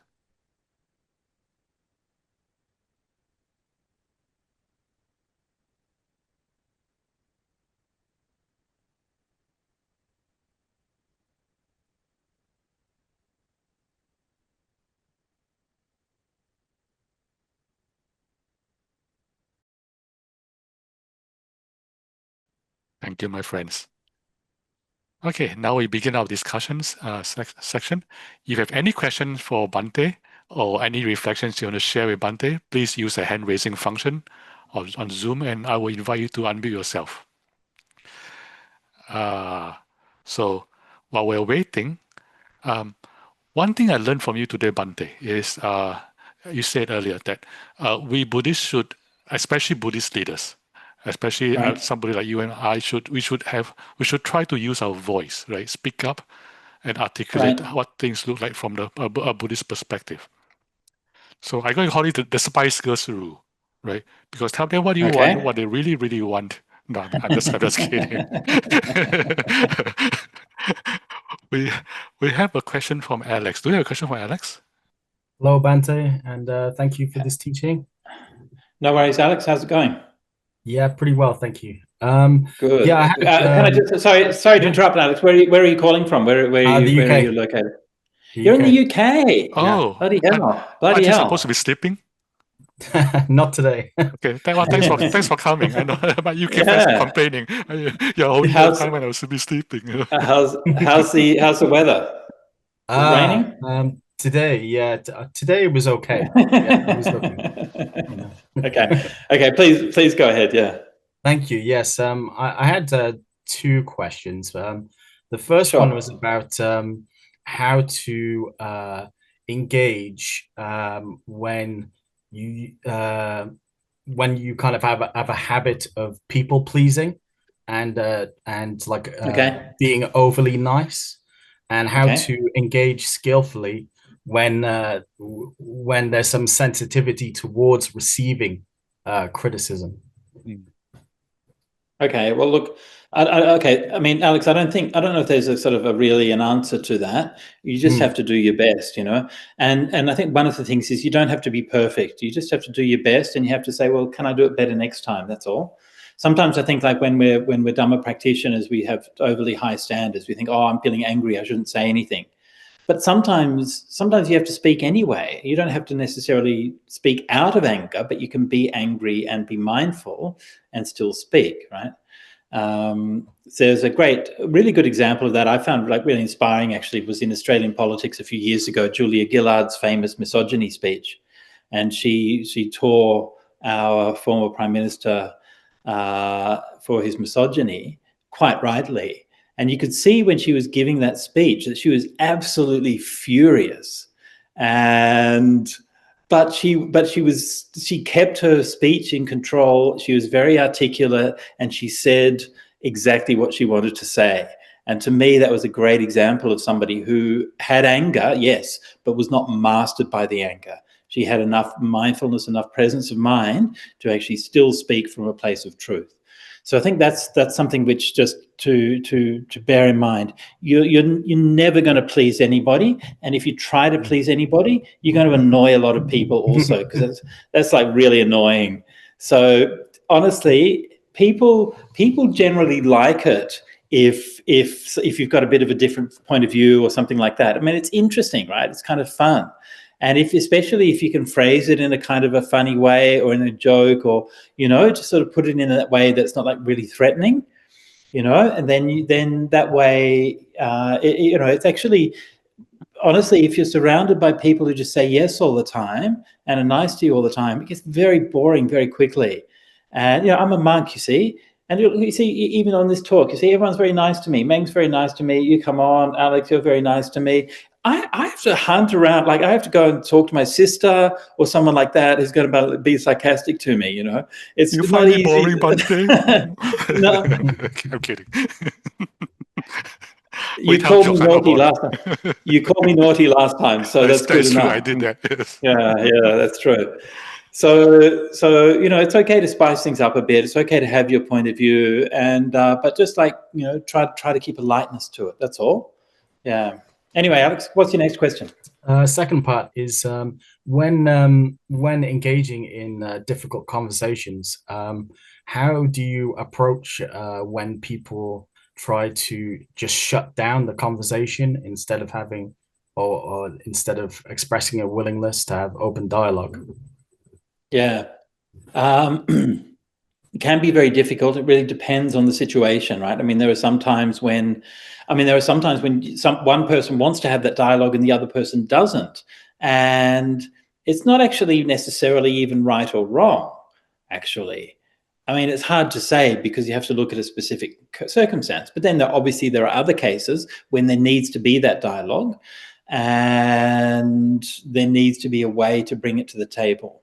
Thank you, my friends. Okay, now we begin our discussions section. If you have any questions for Bhante or any reflections you want to share with Bhante, please use the hand raising function on Zoom, and I will invite you to unmute yourself. So while we're waiting, one thing I learned from you today, Bhante, is you said earlier that we Buddhists should, especially Buddhist leaders, especially somebody like you and I, we should try to use our voice, right? Speak up and articulate what things look like from a Buddhist perspective. So I'm going to call it the Spice Girls rule, right? Because tell them what you want, what they really, really want. No, I'm just kidding. We have a question from Alex. Do you have a question for Alex? Hello, Bhante, and thank you for this teaching. No worries, Alex. How's it going? Yeah, pretty well, thank you. Good. Yeah, can I just sorry to interrupt, Alex. Where are you calling from? Where are you located? You're in the UK. Oh, bloody hell! Bloody hell! Are you supposed to be sleeping? Not today. Okay, thanks for coming. I know my UK friends are complaining. You're only the time when I was to be sleeping. How's the weather? Raining? Today, today it was okay. Yeah, it was okay. Okay. Please go ahead. Yeah. Thank you. Yes. I had two questions. The first one was about how to engage when you kind of have a habit of people pleasing and being overly nice, and how to engage skillfully when there's some sensitivity towards receiving criticism. Okay. Well, look. I mean, Alex, I don't know if there's a sort of an answer to that. You just have to do your best, you know. And I think one of the things is you don't have to be perfect. You just have to do your best, and you have to say, well, can I do it better next time? That's all. Sometimes I think, like when we're Dhamma practitioners, we have overly high standards. We think, oh, I'm feeling angry, I shouldn't say anything. But sometimes you have to speak anyway. You don't have to necessarily speak out of anger, but you can be angry and be mindful and still speak, right? There's a really good example of that I found really inspiring, actually, was in Australian politics a few years ago, Julia Gillard's famous misogyny speech. And she tore our former Prime Minister for his misogyny, quite rightly. And you could see when she was giving that speech that she was absolutely furious. But she kept her speech in control. She was very articulate, and she said exactly what she wanted to say. And to me, that was a great example of somebody who had anger, yes, but was not mastered by the anger. She had enough mindfulness, enough presence of mind to actually still speak from a place of truth. So I think that's something which just to bear in mind. You're never going to please anybody, and if you try to please anybody, you're going to annoy a lot of people also, because that's like really annoying. So honestly, people generally like it if you've got a bit of a different point of view or something like that. I mean, it's interesting, right? It's kind of fun. And especially if you can phrase it in a kind of a funny way or in a joke, or, you know, just sort of put it in that way that's not like really threatening, you know, and then that way, it's actually, honestly, if you're surrounded by people who just say yes all the time and are nice to you all the time, it gets very boring very quickly. And, you know, I'm a monk, you see, and you see, even on this talk, you see, everyone's very nice to me. Meng's very nice to me. You come on, Alex, you're very nice to me. I have to hunt around, like I have to go and talk to my sister or someone like that who's going to be sarcastic to me, you know. It's you not find easy. Me boring, Bhante? No. I'm kidding. You called me naughty last time. You called me naughty last time, so that's good true. enough. I did that. Yes. Yeah, that's true. So you know, it's okay to spice things up a bit. It's okay to have your point of view, and but just like, you know, try to keep a lightness to it. That's all. Yeah. Anyway, Alex, what's your next question? Second part is when engaging in difficult conversations, how do you approach when people try to just shut down the conversation instead of having or instead of expressing a willingness to have open dialogue? Yeah. It can be very difficult. It really depends on the situation, right? I mean, there are some times when one person wants to have that dialogue and the other person doesn't. And it's not actually necessarily even right or wrong, actually. I mean, it's hard to say because you have to look at a specific circumstance. But then obviously there are other cases when there needs to be that dialogue and there needs to be a way to bring it to the table.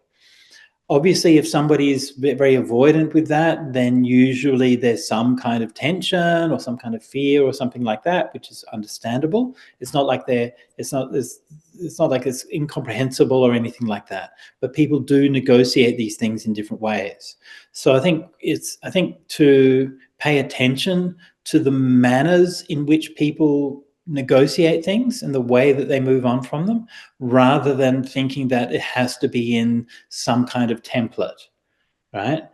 Obviously, if somebody is very avoidant with that, then usually there's some kind of tension or some kind of fear or something like that, which is understandable. It's not like it's not like it's incomprehensible or anything like that. But people do negotiate these things in different ways. So I think to pay attention to the manners in which people negotiate things and the way that they move on from them, rather than thinking that it has to be in some kind of template, right?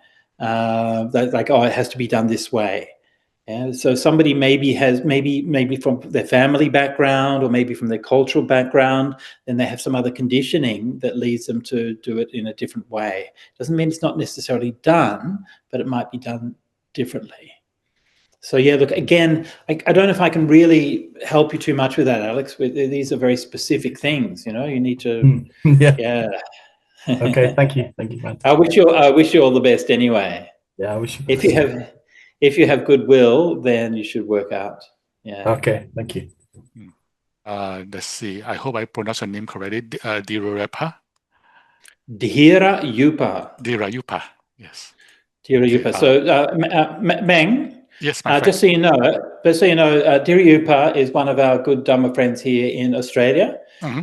Like, oh, it has to be done this way. Yeah. So somebody maybe from their family background or maybe from their cultural background, then they have some other conditioning that leads them to do it in a different way. Doesn't mean it's not necessarily done, but it might be done differently. So yeah, look, again, I don't know if I can really help you too much with that, Alex. These are very specific things, you know. You need to, yeah. Okay, thank you, Bhante. I wish you all the best anyway. Yeah, I wish you. If you have goodwill, then you should work out. Yeah. Okay, thank you. Let's see. I hope I pronounced your name correctly. Dhira Yupa. Yes. Dhira Yupa. So Meng. Yes, my friend. Just so you know, Dhira Yupa is one of our good Dhamma friends here in Australia,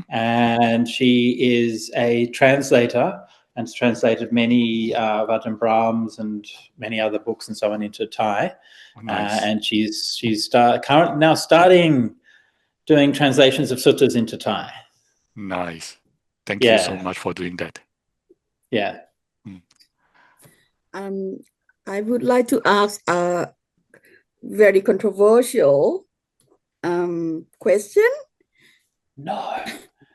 and she is a translator and has translated many Vajjian Brahms and many other books and so on into Thai. Oh, nice. And she's now starting doing translations of suttas into Thai. Nice. Thank you so much for doing that. Yeah. I would like to ask a very controversial question. No.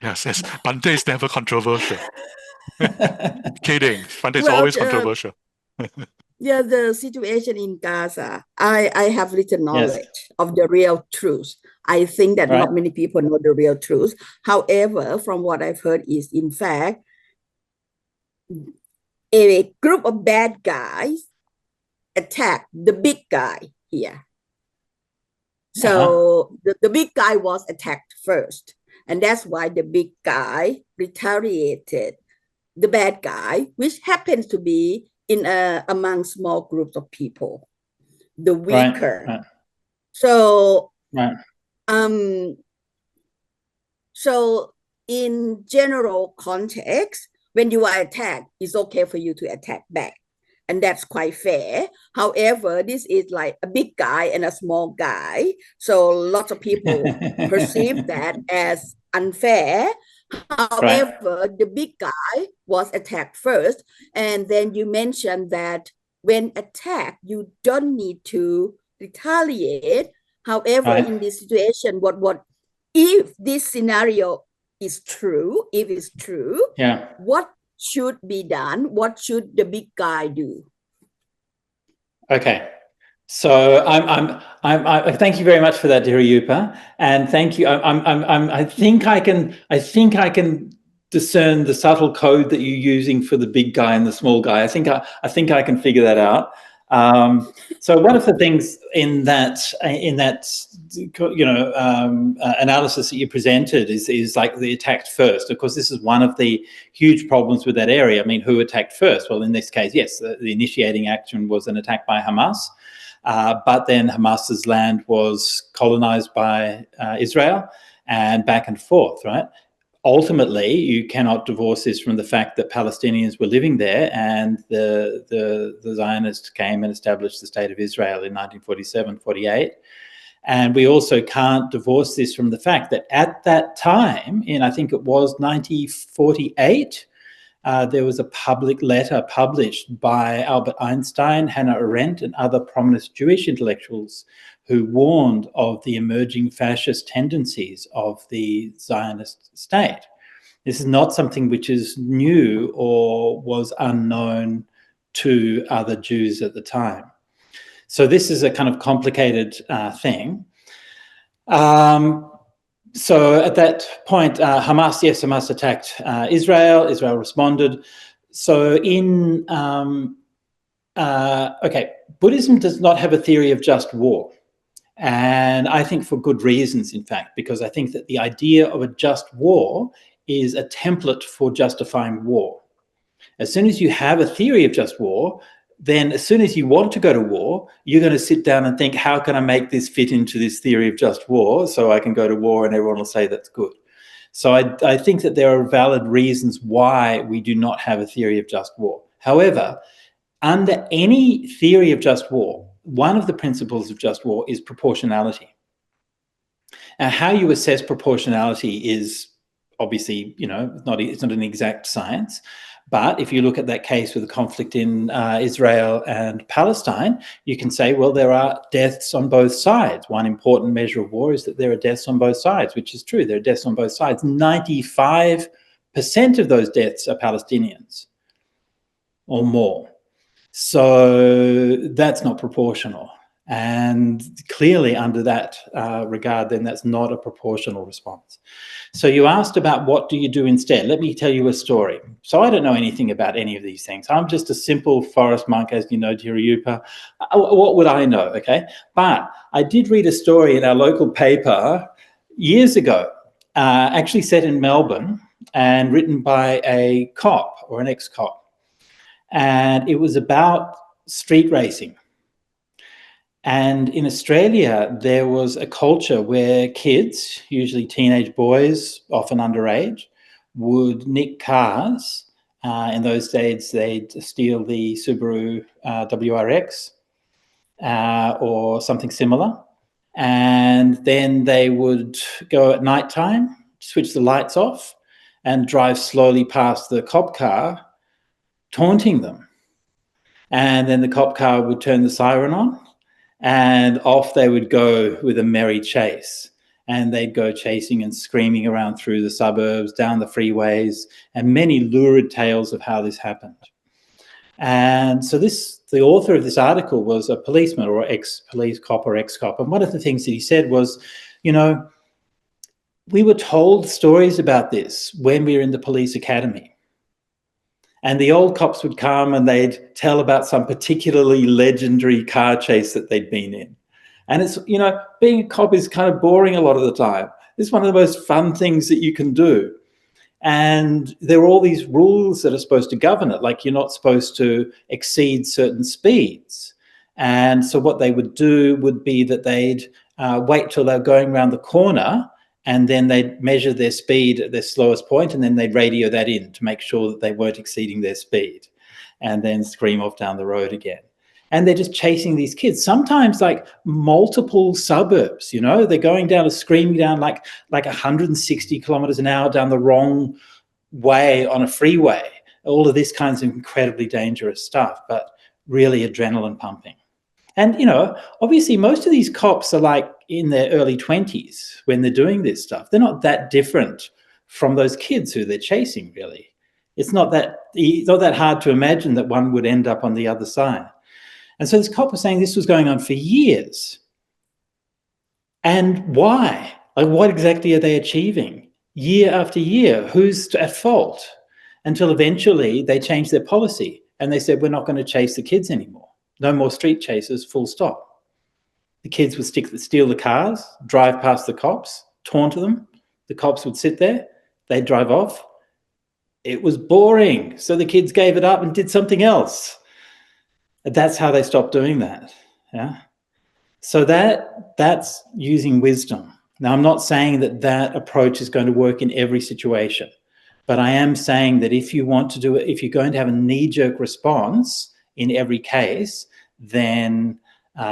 Yes. Bhante is never controversial. Kidding. Bhante is always controversial. Yeah, the situation in Gaza, I have little knowledge of the real truth. I think that not many people know the real truth. However, from what I've heard is, in fact, a group of bad guys attacked the big guy here. So the big guy was attacked first. And that's why the big guy retaliated the bad guy, which happens to be in among small groups of people, the weaker. Right. So, so in general context, when you are attacked, it's okay for you to attack back. And that's quite fair. However, this is like a big guy and a small guy. So lots of people perceive that as unfair. However, the big guy was attacked first. And then you mentioned that when attacked, you don't need to retaliate. However, in this situation, what if this scenario is true, if it's true, what should be done? What should the big guy do? Okay. So I thank you very much for that, Dhirayupa, and thank you. I think I can discern the subtle code that you're using for the big guy and the small guy. I think I can figure that out. So one of the things in that analysis that you presented is like the attacked first. Of course, this is one of the huge problems with that area. I mean, who attacked first? Well, in this case, yes, the initiating action was an attack by Hamas. But then Hamas's land was colonized by Israel, and back and forth, right? Ultimately, you cannot divorce this from the fact that Palestinians were living there, and the Zionists came and established the state of Israel in 1947-48. And we also can't divorce this from the fact that at that time, I think it was 1948, there was a public letter published by Albert Einstein, Hannah Arendt, and other prominent Jewish intellectuals who warned of the emerging fascist tendencies of the Zionist state. This is not something which is new or was unknown to other Jews at the time. So this is a kind of complicated thing. So at that point, Hamas attacked Israel. Israel responded. So Buddhism does not have a theory of just war. And I think for good reasons, in fact, because I think that the idea of a just war is a template for justifying war. As soon as you have a theory of just war, then as soon as you want to go to war, you're going to sit down and think, how can I make this fit into this theory of just war so I can go to war and everyone will say that's good. So I think that there are valid reasons why we do not have a theory of just war. However, under any theory of just war, one of the principles of just war is proportionality. Now, how you assess proportionality is obviously, it's not an exact science. But if you look at that case with the conflict in Israel and Palestine, you can say, well, there are deaths on both sides. One important measure of war is that there are deaths on both sides, which is true. There are deaths on both sides. 95% of those deaths are Palestinians or more. So that's not proportional. And clearly under that regard, then that's not a proportional response. So you asked about what do you do instead. Let me tell you a story. So I don't know anything about any of these things. I'm just a simple forest monk, as you know, Dhirayupa. What would I know, okay? But I did read a story in our local paper years ago, actually set in Melbourne and written by a cop or an ex-cop. And it was about street racing. And in Australia, there was a culture where kids, usually teenage boys, often underage, would nick cars. In those days, they'd steal the Subaru WRX or something similar. And then they would go at nighttime, switch the lights off, and drive slowly past the cop car, taunting them. And then the cop car would turn the siren on, and off they would go with a merry chase. And they'd go chasing and screaming around through the suburbs, down the freeways, and many lurid tales of how this happened. And so the author of this article was a policeman or ex-police cop or ex-cop. And one of the things that he said was, we were told stories about this when we were in the police academy. And the old cops would come and they'd tell about some particularly legendary car chase that they'd been in. And it's, being a cop is kind of boring a lot of the time. It's one of the most fun things that you can do. And there are all these rules that are supposed to govern it, like you're not supposed to exceed certain speeds. And so what they would do would be that they'd wait till they're going around the corner, and then they'd measure their speed at their slowest point, and then they'd radio that in to make sure that they weren't exceeding their speed, and then scream off down the road again. And they're just chasing these kids, sometimes like multiple suburbs, they're going down, screaming down like 160 kilometers an hour down the wrong way on a freeway. All of this kinds of incredibly dangerous stuff, but really adrenaline pumping. And, obviously most of these cops are like in their early 20s when they're doing this stuff. They're not that different from those kids who they're chasing, really. It's not that hard to imagine that one would end up on the other side. And so this cop was saying this was going on for years. And why? Like, what exactly are they achieving? Year after year, who's at fault? Until eventually they changed their policy and they said, we're not going to chase the kids anymore. No more street chases, full stop. The kids would steal the cars, drive past the cops, taunt them. The cops would sit there, they'd drive off. It was boring. So the kids gave it up and did something else. That's how they stopped doing that. Yeah. So that's using wisdom. Now, I'm not saying that that approach is going to work in every situation, but I am saying that if you want to do it, if you're going to have a knee-jerk response in every case, then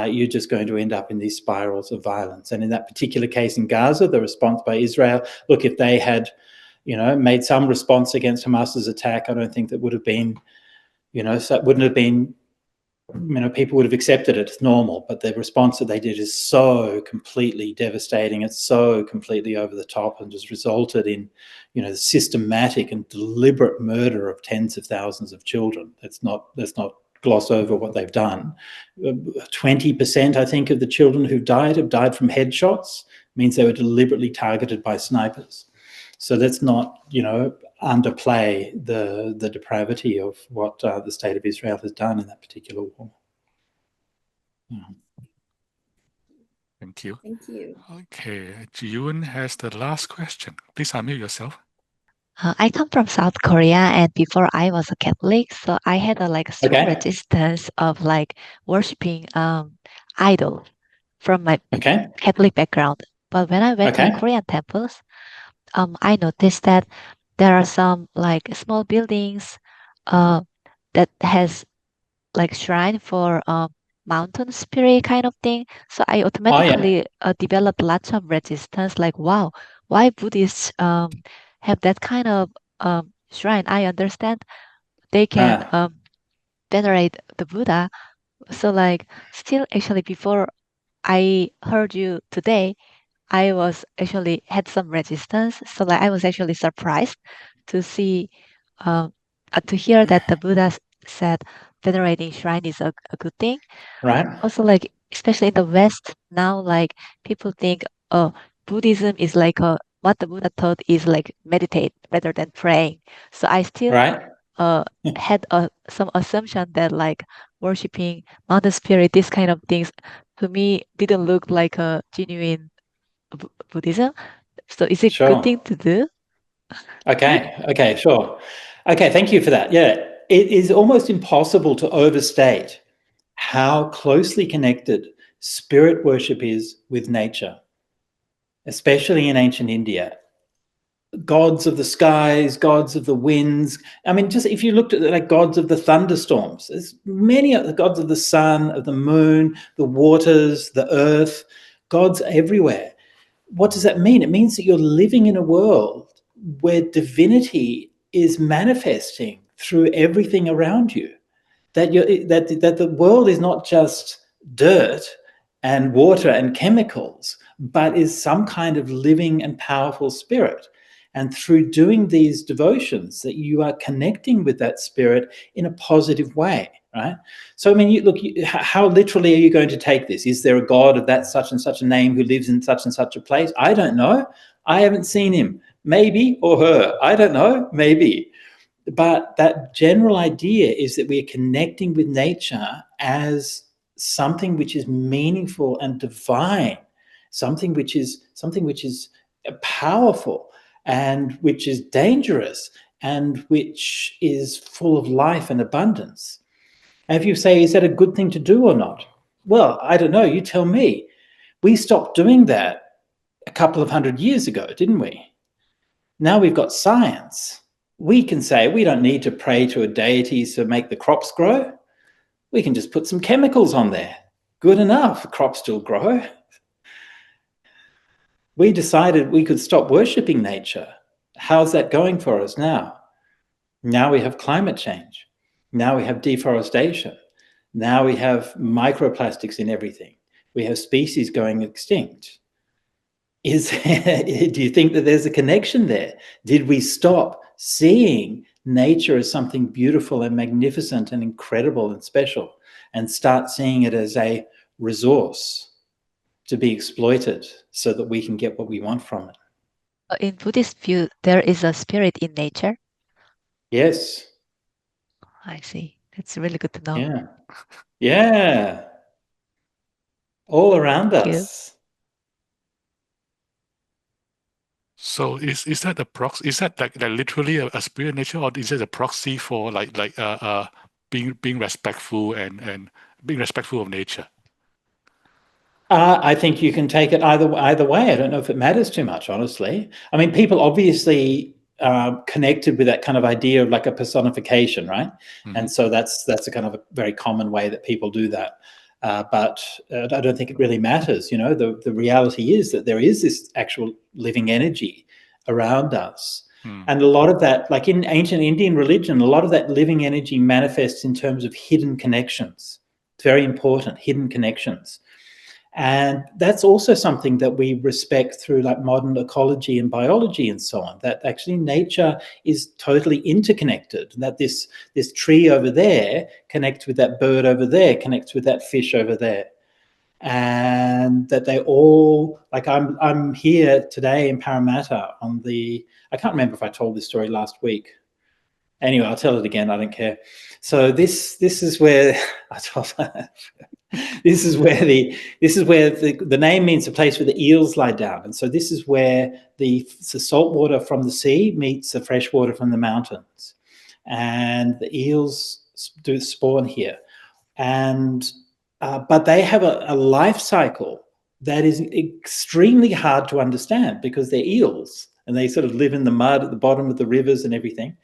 you're just going to end up in these spirals of violence. And in that particular case in Gaza, the response by Israel, look, if they had, made some response against Hamas's attack, I don't think that would have been, so it wouldn't have been, people would have accepted it as normal, but the response that they did is so completely devastating. It's so completely over the top and just resulted in, the systematic and deliberate murder of tens of thousands of children. Let's not gloss over what they've done. 20%, I think, of the children who've died have died from headshots. Means they were deliberately targeted by snipers. So let's not, underplay the depravity of what the state of Israel has done in that particular war. Yeah. Thank you. Thank you. Okay, Jiyun has the last question. Please unmute yourself. I come from South Korea, and before I was a Catholic, so I had a strong resistance of worshiping idol from my Catholic background. But when I went to Korean temples, I noticed that there are some small buildings that has shrine for mountain spirit kind of thing. So I automatically developed lots of resistance. Wow, why Buddhists have that kind of shrine? I understand they can venerate the Buddha. So still actually before I heard you today, I was actually had some resistance. So I was actually surprised to see, to hear that the Buddha said venerating shrine is a good thing. Right. Also, especially in the West now, people think, Buddhism is what the Buddha taught is meditate rather than praying. So I still had some assumption that worshiping mountain spirit, this kind of things, to me didn't look like a genuine Buddhism. So is it a good thing to do? Okay, sure. Okay, thank you for that. Yeah, it is almost impossible to overstate how closely connected spirit worship is with nature, especially in ancient India. Gods of the skies, gods of the winds. I mean, just if you looked at gods of the thunderstorms, there's many of the gods of the sun, of the moon, the waters, the earth, gods everywhere. What does that mean? It means that you're living in a world where divinity is manifesting through everything around you. That the world is not just dirt and water and chemicals, but is some kind of living and powerful spirit. And through doing these devotions, that you are connecting with that spirit in a positive way, right? So, I mean, how literally are you going to take this? Is there a God of that such and such a name who lives in such and such a place? I don't know. I haven't seen him. Maybe, or her. I don't know. Maybe. But that general idea is that we are connecting with nature as something which is meaningful and divine, something which is powerful, and which is dangerous, and which is full of life and abundance. And if you say, is that a good thing to do or not? Well, I don't know. You tell me. We stopped doing that a couple of 100 years ago, didn't we? Now we've got science. We can say we don't need to pray to a deity to make the crops grow. We can just put some chemicals on there. Good enough. The crops still grow. We decided we could stop worshipping nature. How's that going for us now? Now we have climate change. Now we have deforestation. Now we have microplastics in everything. We have species going extinct. Do you think that there's a connection there? Did we stop seeing nature as something beautiful and magnificent and incredible and special? and start seeing it as a resource to be exploited so that we can get what we want from it. In Buddhist view, there is a spirit in nature. Yes. I see. That's really good to know. Yeah. Yeah. All around us. So is that a proxy? Is that like literally a spirit nature, or is it a proxy for being respectful and being respectful of nature? I think you can take it either way. I don't know if it matters too much, honestly. I mean, people obviously connected with that kind of idea of like a personification, right? Mm-hmm. And so that's a kind of a very common way that people do that. But I don't think it really matters. You know, the reality is that there is this actual living energy around us. And a lot of that, like in ancient Indian religion, a lot of that living energy manifests in terms of hidden connections. It's very important, hidden connections. And that's also something that we respect through like modern ecology and biology and so on, that actually nature is totally interconnected, that this tree over there connects with that bird over there, connects with that fish over there. And that they all, like I'm here today in Parramatta on I can't remember if I told this story last week. Anyway, I'll tell it again. I don't care. So this is where I told this is where the name means the place where the eels lie down. And so this is where the salt water from the sea meets the fresh water from the mountains. And the eels do spawn here. And but they have a life cycle that is extremely hard to understand because they're eels and they sort of live in the mud at the bottom of the rivers and everything.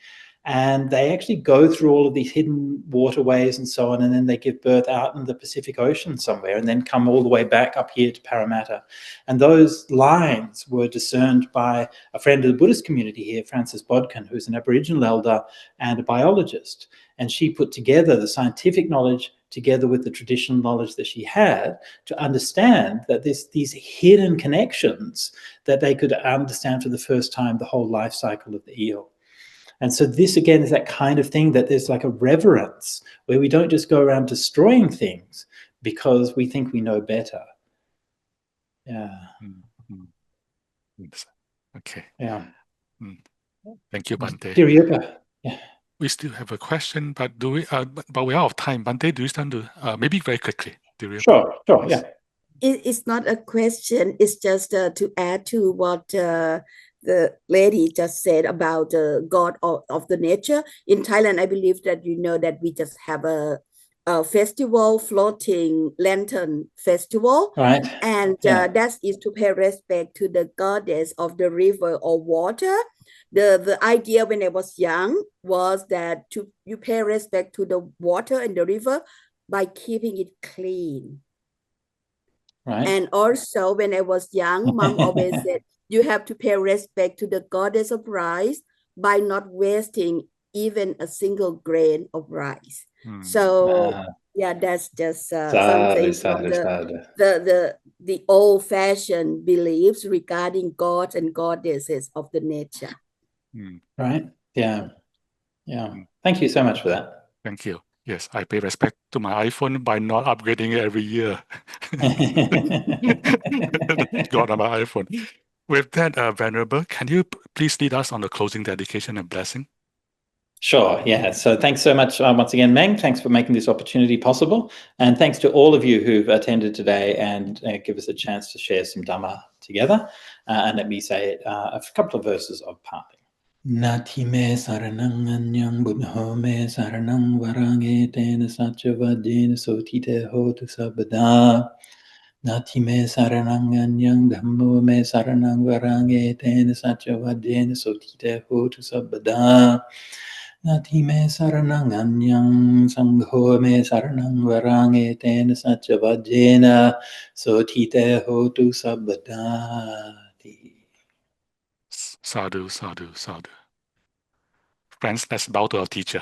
And they actually go through all of these hidden waterways and so on, and then they give birth out in the Pacific Ocean somewhere and then come all the way back up here to Parramatta. And those lines were discerned by a friend of the Buddhist community here, Frances Bodkin, who's an Aboriginal elder and a biologist. And she put together the scientific knowledge together with the traditional knowledge that she had to understand that these hidden connections, that they could understand for the first time the whole life cycle of the eel. And so this, again, is that kind of thing that there's like a reverence where we don't just go around destroying things because we think we know better. Yeah. Mm-hmm. Okay. Yeah. Thank you, Bhante. Yeah. We still have a question, but we're out of time. Bhante, do you stand to maybe very quickly? Sure. Yeah. It's not a question. It's just to add to what the lady just said about the God of the nature. In Thailand, I believe that you know that we just have a festival, floating lantern festival. Right. And that is to pay respect to the goddess of the river or water. The idea when I was young was that you pay respect to the water and the river by keeping it clean. Right. And also when I was young, mom always said, you have to pay respect to the goddess of rice by not wasting even a single grain of rice. So that's just something from the old-fashioned beliefs regarding gods and goddesses of the nature. Right. Yeah. Thank you so much for that. Thank you. Yes, I pay respect to my iPhone by not upgrading it every year. God on my iPhone. With that, Venerable, can you please lead us on the closing dedication and blessing? Sure, yeah. So thanks so much once again, Meng. Thanks for making this opportunity possible. And thanks to all of you who've attended today and give us a chance to share some Dhamma together. And let me say a couple of verses of Pali. Nati me saranang anyang buddho me saranang varange tena satya vajjena sotite hotu sabada. Nati me saranang anyang dhammo me saranang varange tena satya vajjena sotite hotu sabada. Nati me saranang anyang sangho me saranang varange tena satya vajjena sotite hotu sabada. Sadhu, sadhu, sadhu. Friends, let's bow to our teacher.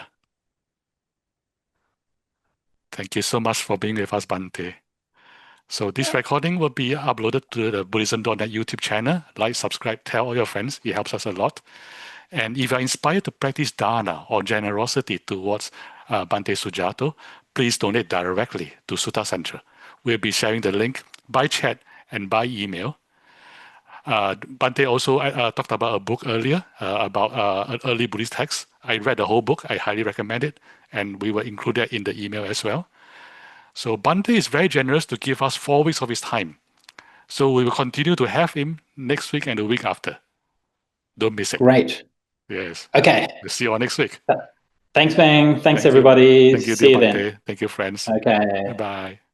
Thank you so much for being with us, Bhante. So this recording will be uploaded to the Buddhism.net YouTube channel. Like, subscribe, tell all your friends. It helps us a lot. And if you're inspired to practice dana or generosity towards Bhante Sujato, please donate directly to Sutta Center. We'll be sharing the link by chat and by email. Bhante also talked about a book earlier about an early Buddhist text. I read the whole book. I highly recommend it. And we will include that in the email as well. So Bhante is very generous to give us 4 weeks of his time. So we will continue to have him next week and the week after. Don't miss it. Great. Yes. Okay. We'll see you all next week. Thanks, Meng. Thanks, everybody. Thank you, see you Bhante. then. Thank you, friends. Okay. Bye-bye.